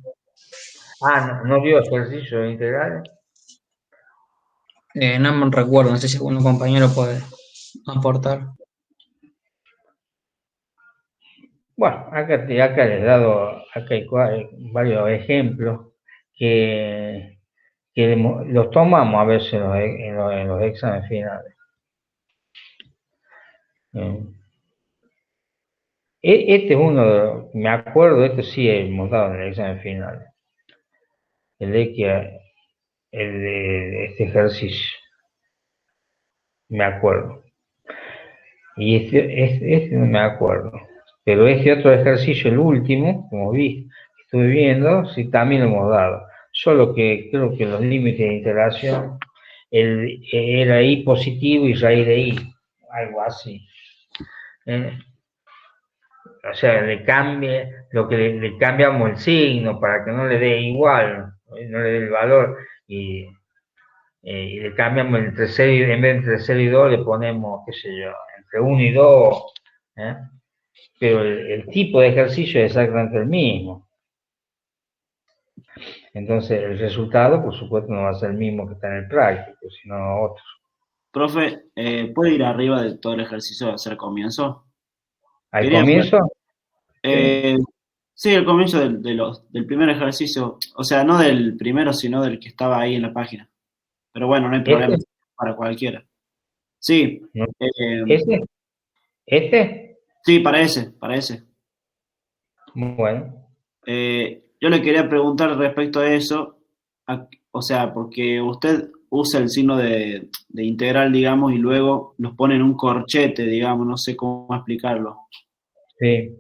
¿No dio ejercicio de integrales? No me recuerdo, no sé si algún compañero puede aportar. Bueno, acá les he dado, acá hay varios ejemplos que los tomamos a veces en los exámenes finales. Este es uno de los, me acuerdo, este sí hemos dado en el examen final. El de este ejercicio. Me acuerdo. Y este no me acuerdo. Pero este otro ejercicio, el último, como estuve viendo, sí también lo hemos dado. Solo que creo que los límites de integración era i positivo y raíz de i, algo así. O sea, le cambiamos el signo para que no le dé igual, no le dé el valor, y le cambiamos entre 0 en vez de entre 0 y 2 le ponemos, qué sé yo, entre 1 y 2, pero el tipo de ejercicio es exactamente el mismo. Entonces el resultado, por supuesto, no va a ser el mismo que está en el práctico, sino otro. Profe, ¿puede ir arriba de todo el ejercicio hacer comienzo? ¿Al comienzo? Sí, el comienzo del primer ejercicio, o sea, no del primero, sino del que estaba ahí en la página. Pero bueno, no hay problema, para cualquiera. Sí. ¿No? ¿Este? Sí, para ese. Bueno. Yo le quería preguntar respecto a eso, o sea, porque usted usa el signo de integral, digamos, y luego los pone en un corchete, digamos, no sé cómo explicarlo. Sí.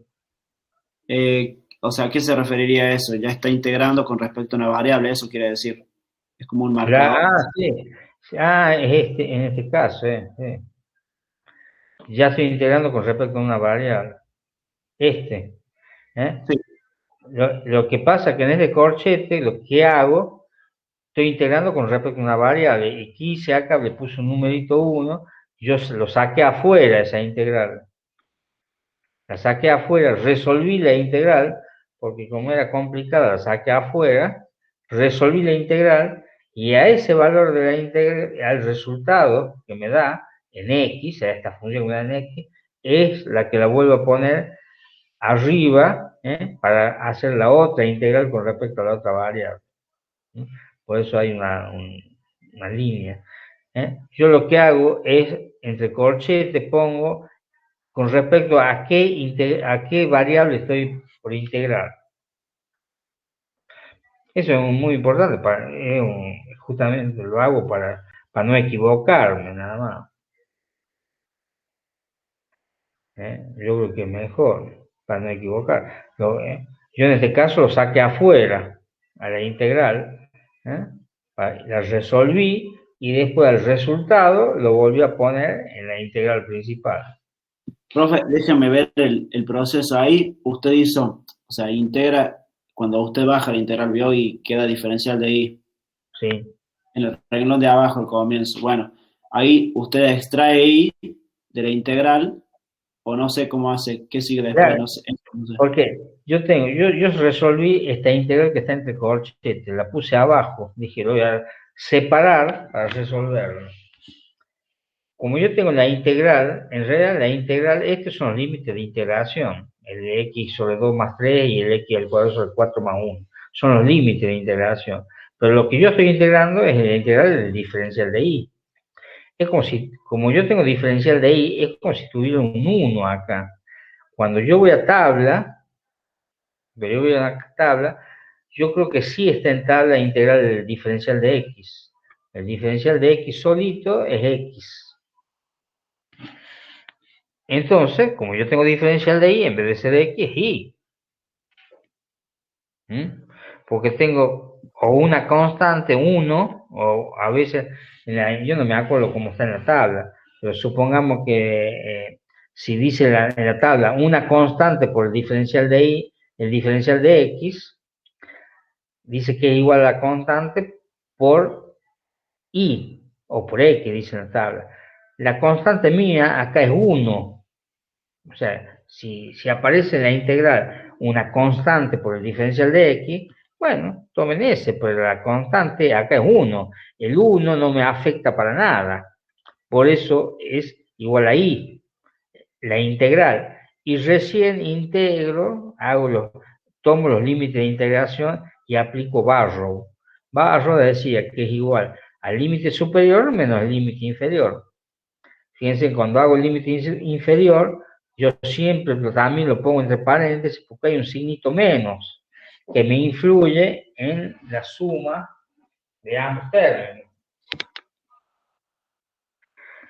O sea, ¿a qué se referiría eso? Ya está integrando con respecto a una variable, eso quiere decir. Es como un marcador. Sí. Es en este caso, sí. Ya estoy integrando con respecto a una variable. ¿eh? Sí. Lo que pasa es que en este corchete lo que hago, estoy integrando con respecto a una variable, y aquí acá le puse un numerito 1, yo lo saqué afuera esa integral. La saqué afuera, resolví la integral, porque como era complicada, la saqué afuera, resolví la integral, y a ese valor de la integral, al resultado que me da en x, a esta función que me da en x, es la que la vuelvo a poner arriba, para hacer la otra integral con respecto a la otra variable. Por eso hay una línea. Yo lo que hago es, entre corchetes pongo con respecto a qué variable estoy por integrar. Eso es muy importante, justamente lo hago para no equivocarme, nada más. Yo creo que es mejor, para no equivocar. Yo en este caso lo saqué afuera, a la integral, la resolví, y después el resultado lo volví a poner en la integral principal. Profe, déjame ver el proceso ahí. Usted hizo, o sea, integra, cuando usted baja la integral, vio y queda diferencial de I. Sí. En el renglón de abajo, al comienzo. Bueno, ahí usted extrae I de la integral, o no sé cómo hace, qué sigue después, Claro, no sé. porque yo resolví esta integral que está entre corchetes, la puse abajo, dije, lo voy a separar para resolverlo. Como yo tengo la integral, en realidad la integral, estos son los límites de integración, el de x sobre 2 más 3 y el x al cuadrado sobre 4 más 1, son los límites de integración. Pero lo que yo estoy integrando es la integral del diferencial de y. Es como yo tengo diferencial de y, es como si tuviera un 1 acá. Cuando yo voy a tabla, yo creo que sí está en tabla integral del diferencial de x. El diferencial de x solito es x. Entonces, como yo tengo diferencial de y, en vez de ser x, es y. Porque tengo o una constante, 1, o a veces, yo no me acuerdo cómo está en la tabla, pero supongamos que si dice en la tabla una constante por el diferencial de y, el diferencial de x, dice que es igual a la constante por y, o por x, dice en la tabla. La constante mía acá es 1. O sea, si aparece en la integral una constante por el diferencial de x, bueno, tomen ese, pero la constante acá es 1. El 1 no me afecta para nada. Por eso es igual a y, la integral. Y recién integro, tomo los límites de integración y aplico Barrow. Barrow decía que es igual al límite superior menos el límite inferior. Fíjense, cuando hago el límite inferior, yo siempre también lo pongo entre paréntesis porque hay un signito menos que me influye en la suma de ambos términos.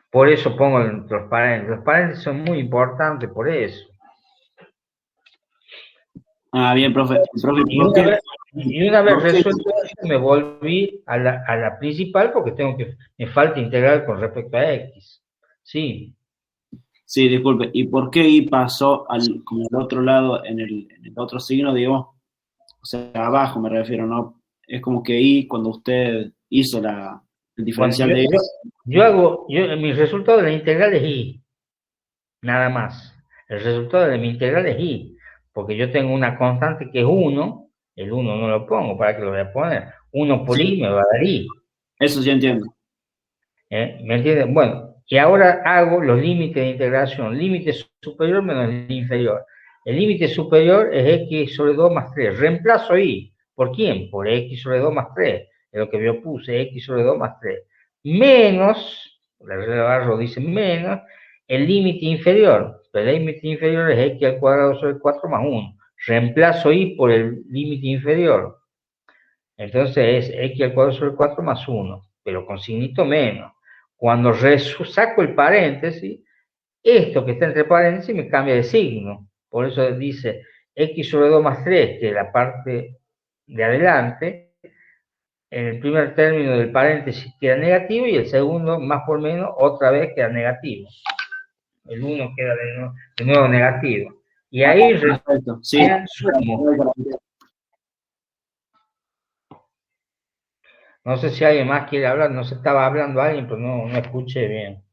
Por eso pongo los paréntesis. Los paréntesis son muy importantes por eso. Bien, profe. Y una vez resuelto eso, me volví a la principal porque me falta integrar con respecto a x. Sí. Sí, disculpe. ¿Y por qué I pasó como al otro lado, en el otro signo, digo? O sea, abajo me refiero, ¿no? Es como que I, cuando usted hizo el diferencial de I. Mi resultado de la integral es y. Nada más. El resultado de mi integral es y. Porque yo tengo una constante que es 1. El 1 no lo pongo, ¿para qué lo voy a poner? 1 por i me va a dar i. Eso sí entiendo. ¿Me entienden? Bueno, y ahora hago los límites de integración. Límite superior menos el inferior. El límite superior es x sobre 2 más 3. Reemplazo y. ¿Por quién? Por x sobre 2 más 3. Es lo que yo puse, x sobre 2 más 3. Menos, la regla de Barrow dice menos, el límite inferior. Pero el límite inferior es x al cuadrado sobre 4 más 1. Reemplazo y por el límite inferior. Entonces es x al cuadrado sobre 4 más 1, pero con signito menos. Cuando saco el paréntesis, esto que está entre paréntesis me cambia de signo. Por eso dice x sobre 2 más 3, que es la parte de adelante, en el primer término del paréntesis queda negativo y el segundo, más por menos, otra vez queda negativo. El 1 queda de nuevo negativo. Y ahí perfecto. Sí. sumo. No sé si alguien más quiere hablar, no se estaba hablando alguien, pero no escuché bien.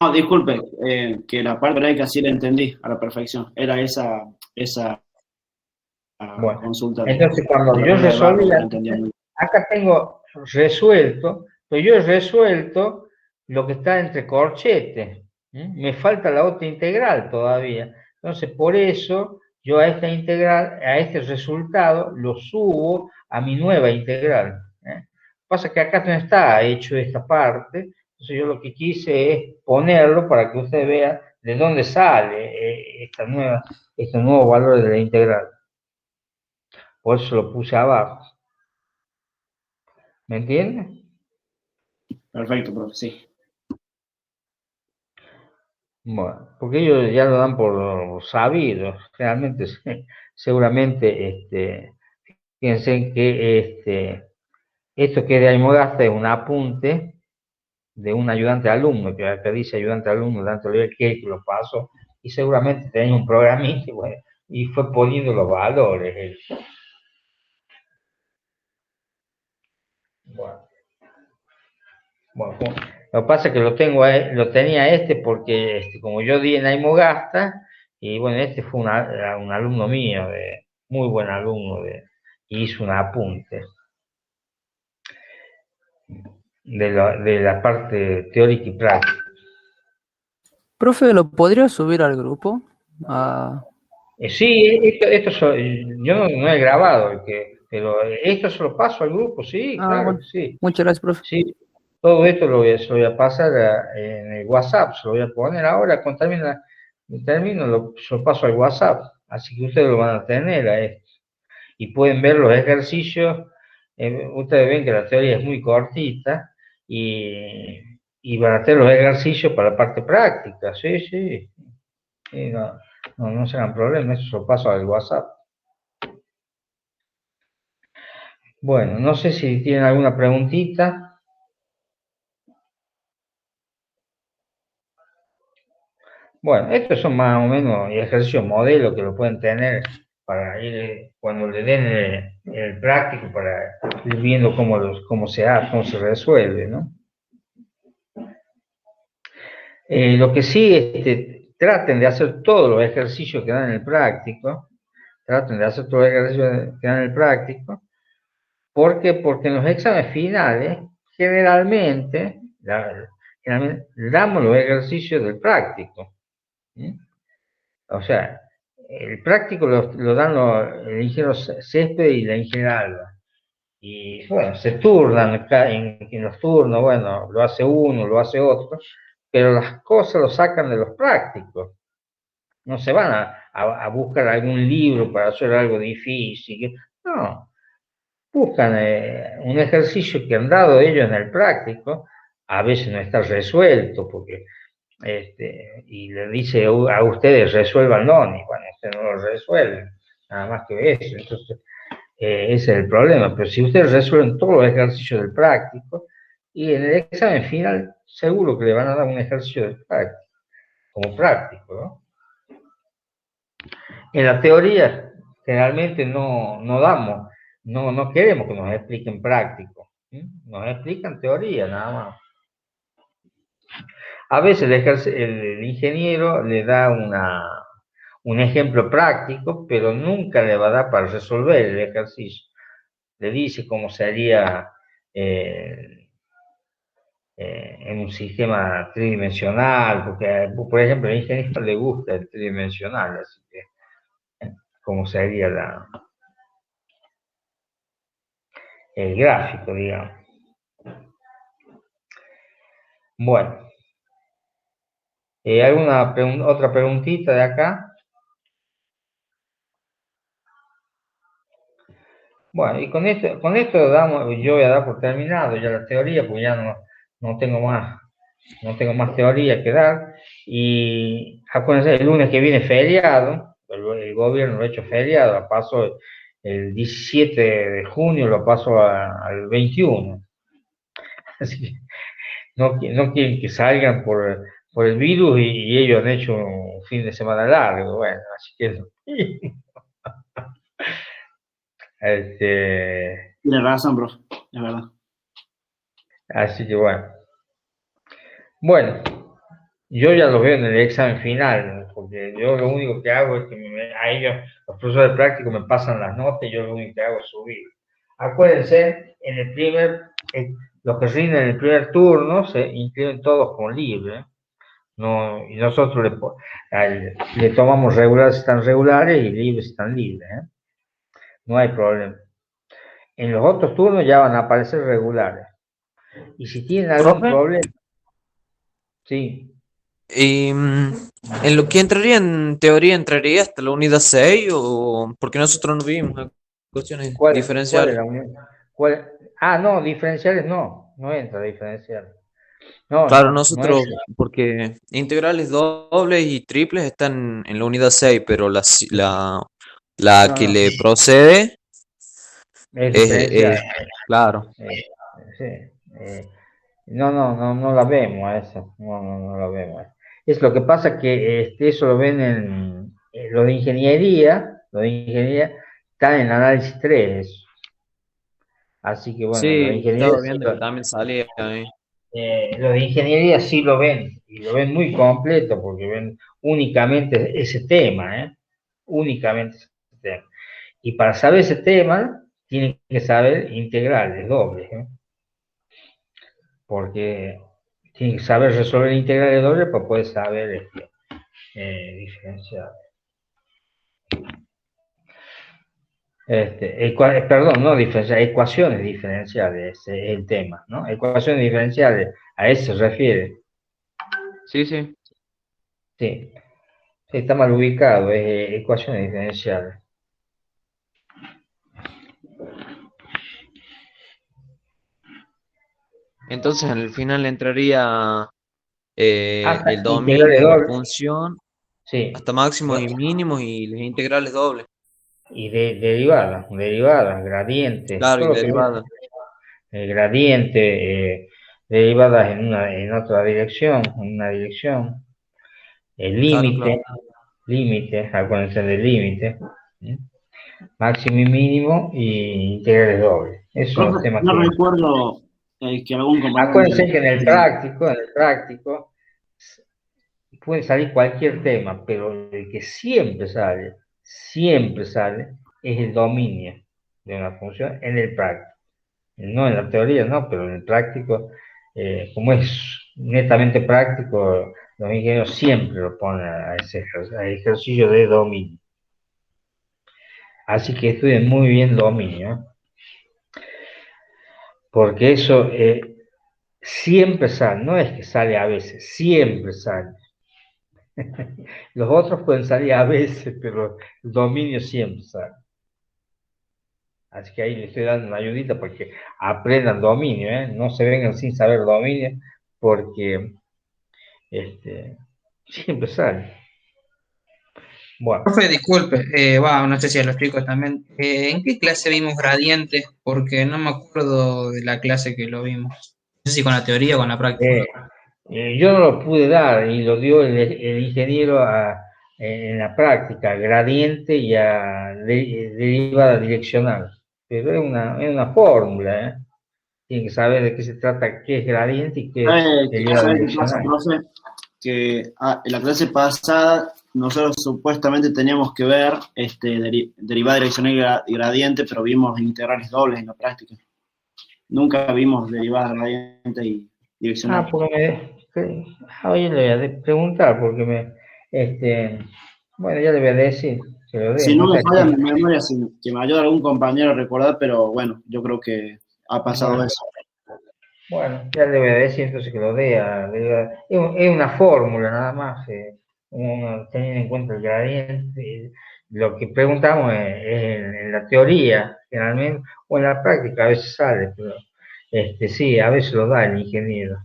No, disculpe, que la parte hebraica sí la entendí a la perfección. Era esa Bueno, consulta. entonces cuando yo resolví, acá tengo resuelto, pero yo he resuelto lo que está entre corchetes. Me falta la otra integral todavía. Entonces, por eso yo a esta integral, a este resultado, lo subo a mi nueva integral. Pasa que acá no está hecho esta parte, entonces yo lo que quise es ponerlo para que usted vea de dónde sale este nuevo valor de la integral. Por eso lo puse abajo. ¿Me entiendes? Perfecto, profe, sí. Bueno, porque ellos ya lo dan por sabido. Realmente, seguramente, fíjense que esto que de Aymogasta es un apunte de un ayudante alumno, que acá dice ayudante alumno, tanto que lo pasó, y seguramente tenía un programita y fue poniendo los valores. Bueno, lo que pasa es que lo tenía porque como yo di en Aymogasta, y bueno, este fue un alumno mío, muy buen alumno, y hizo un apunte de la parte teórica y práctica. Profe, ¿lo podría subir al grupo? Sí, yo no he grabado, pero esto se lo paso al grupo, sí, claro bueno. que sí. Muchas gracias, profe. Sí, todo esto se lo voy a pasar en el WhatsApp, se lo voy a poner ahora, cuando termino se lo paso al WhatsApp, así que ustedes lo van a tener a esto. Y pueden ver los ejercicios, ustedes ven que la teoría es muy cortita y van a tener los ejercicios para la parte práctica, sí, no se hagan problemas, eso se lo paso al WhatsApp. Bueno, no sé si tienen alguna preguntita. Bueno, estos son más o menos ejercicios modelo que lo pueden tener para ir, cuando le den el práctico, para ir viendo cómo se hace, cómo se resuelve, ¿no? Lo que sí, traten de hacer todos los ejercicios que dan en el práctico, ¿por qué? Porque en los exámenes finales, generalmente damos los ejercicios del práctico. O sea, el práctico lo dan el ingeniero Césped y la ingeniera Alba. Y bueno, se turnan en los turnos, bueno, lo hace uno, lo hace otro, pero las cosas lo sacan de los prácticos. No se van a buscar algún libro para hacer algo difícil. No, buscan un ejercicio que han dado ellos en el práctico, a veces no está resuelto, porque y le dice a ustedes resuélvanlo, y bueno, ustedes no lo resuelven, nada más que eso. Entonces, ese es el problema. Pero si ustedes resuelven todos los ejercicios del práctico, y en el examen final seguro que le van a dar un ejercicio del práctico, como práctico, ¿no? En la teoría generalmente no damos, no queremos que nos expliquen práctico, nos explican teoría nada más. A veces el ingeniero le da un ejemplo práctico, pero nunca le va a dar para resolver el ejercicio. Le dice cómo se haría en un sistema tridimensional, porque, por ejemplo, al ingeniero le gusta el tridimensional, así que cómo se haría el gráfico, digamos. Bueno. ¿Alguna otra preguntita de acá? Bueno, y con esto yo voy a dar por terminado ya la teoría, porque ya no tengo más teoría que dar. Y acuérdense, el lunes que viene feriado, el gobierno lo ha hecho feriado, a paso el 17 de junio lo paso al 21. Así que no quieren que salgan por el virus y ellos han hecho un fin de semana largo. Bueno, así que Tiene razón, profe, es verdad. así que bueno, yo ya lo veo en el examen final, porque yo lo único que hago es que a ellos, los profesores prácticos me pasan las notas y yo lo único que hago es subir. Acuérdense, los que rinden en el primer turno se inscriben todos con libre, ¿no? Y nosotros le tomamos regulares si están regulares y libres si están libres, ¿eh? No hay problema. En los otros turnos ya van a aparecer regulares. Y si tienen algún ¿Profe? problema, sí. Y en lo que entraría en teoría, ¿entraría hasta la unidad 6 o porque nosotros no vimos cuestiones ¿Cuál es diferenciales? la unión? No, diferenciales no entra diferenciales. No Claro, entra. nosotros, porque integrales dobles y triples están en la unidad 6, pero la No, que le procede es es, diferencial. claro. Sí. No la vemos a esa. No la vemos. Es lo que pasa que eso lo ven en lo de ingeniería. Lo de ingeniería está en análisis 3. Así que bueno, lo de Sí, ingeniería estaba sí viendo que también salía ahí. lo de ingeniería sí lo ven, y lo ven muy completo, porque ven únicamente ese tema, ¿eh? Únicamente ese tema. Y para saber ese tema, tienen que saber integrales dobles, ¿eh? Porque tienen que saber resolver integrales dobles para poder saber diferenciar. Perdón, no diferencial, ecuaciones diferenciales es el tema, ¿no? Ecuaciones diferenciales, a eso se refiere. Sí. Sí, sí, está mal ubicado, es ecuaciones diferenciales. Entonces, en el final entraría Hasta el integrales dominio, la dobles, función, sí. hasta máximos y mínimos y las integrales dobles. Y derivadas, gradientes, Claro, y todo lo que derivadas. gradiente, derivadas en otra dirección, en una dirección, el Claro. límite, acuérdense del límite, ¿sí? Máximo y mínimo y integrales dobles. Esos son los Profe, temas no que... recuerdo que algún compañero Acuérdense que en el me... práctico puede salir cualquier tema, pero el que siempre sale, es el dominio de una función en el práctico. No en la teoría, no, pero en el práctico, como es netamente práctico, los ingenieros siempre lo ponen a ese ejercicio de dominio. Así que estudien muy bien dominio, ¿eh? Porque eso siempre sale, no es que sale a veces, siempre sale. Los otros pueden salir a veces, pero el dominio siempre sale. Así que ahí les estoy dando una ayudita para que aprendan dominio, ¿eh? No se vengan sin saber dominio, porque siempre sale. Bueno, Profe, disculpe, no sé si a los chicos también. ¿En qué clase vimos gradientes? Porque no me acuerdo de la clase que lo vimos. No sé si con la teoría o con la práctica. yo no lo pude dar y lo dio el ingeniero en la práctica, gradiente y a derivada direccional. Pero es una fórmula, ¿eh? Tienen que saber de qué se trata, qué es gradiente y qué es derivada ¿Sabe qué pasa, direccional. profe? Que en la clase pasada nosotros supuestamente teníamos que ver derivada direccional y gradiente, pero vimos integrales dobles en la práctica. Nunca vimos derivada gradiente y direccional. Oye, le voy a preguntar porque bueno, ya le voy a decir que lo Si den, no no me sé falla qué. mi memoria, que me ayude algún compañero a recordar, pero bueno, yo creo que ha pasado Bueno, eso. bueno, ya le voy a decir entonces que lo dé. Es una fórmula nada más, teniendo en cuenta el gradiente. Lo que preguntamos es en la teoría, generalmente, o en la práctica, a veces sale, pero sí, a veces lo da el ingeniero.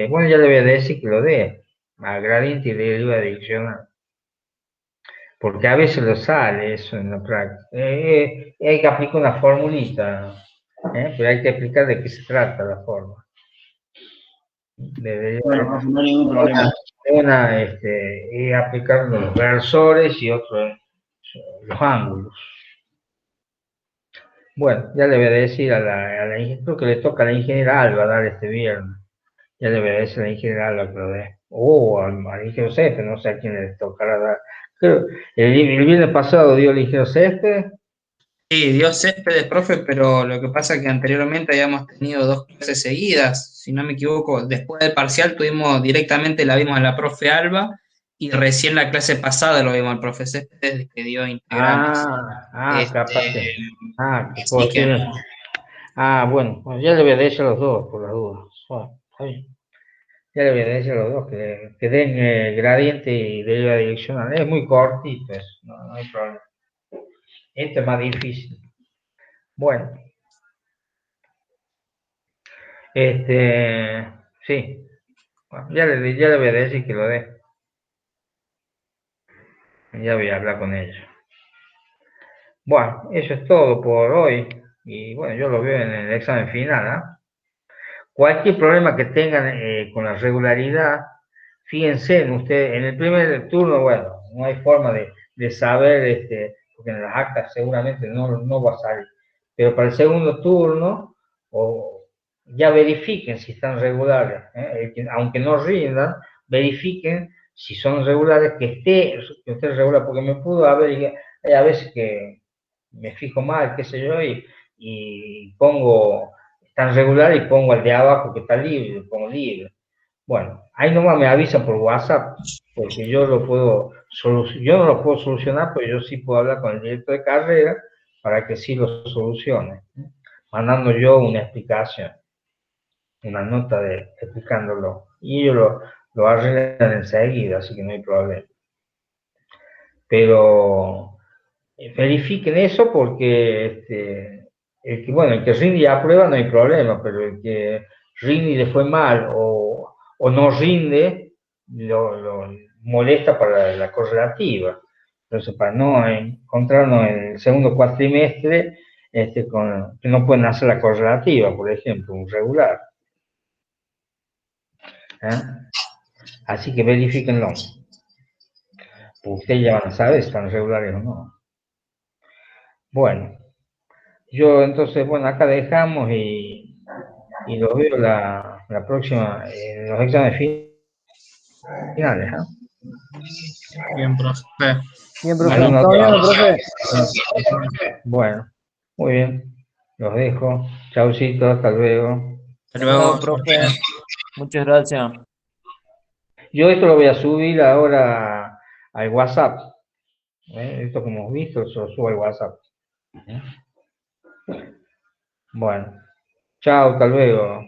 Bueno, ya le voy a decir que lo dé, a gradiente y derivada direccional. porque a veces lo sale eso en la práctica. Hay que aplicar una formulita, pero hay que explicar de qué se trata la forma. Bueno, no hay ningún problema. Una es aplicar los versores y otro los ángulos. Bueno, ya le voy a decir a la creo que le toca a la ingeniera Alba dar este viernes. Ya le voy a decir a la ingeniera Alba que lo dé. O al ingeniero Césped, no sé a quién le tocará dar. Creo, el viernes pasado dio el ingeniero Césped. Sí, dio Céspedes, profe, pero lo que pasa es que anteriormente habíamos tenido 2 clases seguidas, si no me equivoco. Después del parcial la vimos a la profe Alba, y recién la clase pasada lo vimos al profe Céspedes, que dio integrales. Capaz que. Así que, Bueno, ya le voy a decir a los dos, por las dudas. Está bien. Ya le voy a decir a los dos que den gradiente y deriva direccional. Es muy cortito eso, no hay problema. Este es más difícil. Bueno. Sí. Bueno, ya le voy a decir que lo dé. Ya voy a hablar con ellos. Bueno, eso es todo por hoy. Y bueno, yo lo veo en el examen final, ¿ah? Cualquier problema que tengan con la regularidad, fíjense en ustedes, en el primer turno, bueno, no hay forma de saber, porque en las actas seguramente no va a salir, pero para el segundo turno, ya verifiquen si están regulares, aunque no rindan, verifiquen si son regulares, que esté regular, porque me pudo haber, a veces que me fijo mal, qué sé yo, y pongo tan regular y pongo al de abajo que está libre, lo pongo libre. Bueno, ahí nomás me avisa por WhatsApp, porque yo no lo puedo solucionar, pero yo sí puedo hablar con el director de carrera para que sí lo solucione, mandando yo una explicación, una nota explicándolo, y ellos lo arreglan enseguida, así que no hay problema. Pero verifiquen eso porque el que rinde y aprueba no hay problema, pero el que rinde y le fue mal o no rinde, lo molesta para la correlativa. Entonces, para no encontrarnos en el segundo cuatrimestre que no pueden hacer la correlativa, por ejemplo, un regular. Así que verifíquenlo. Porque ustedes ya van a saber si están regulares o no. Bueno. Yo entonces, bueno, acá dejamos y los veo la próxima, en los exámenes finales. bien, profe. Bien, profe. ¿Está bien, profe? Bueno, muy bien. Los dejo. Chaucito, hasta luego. Hasta luego, profe. Muchas gracias. Yo esto lo voy a subir ahora al WhatsApp. Esto como hemos visto, se lo subo al WhatsApp. Bueno, chao, hasta luego.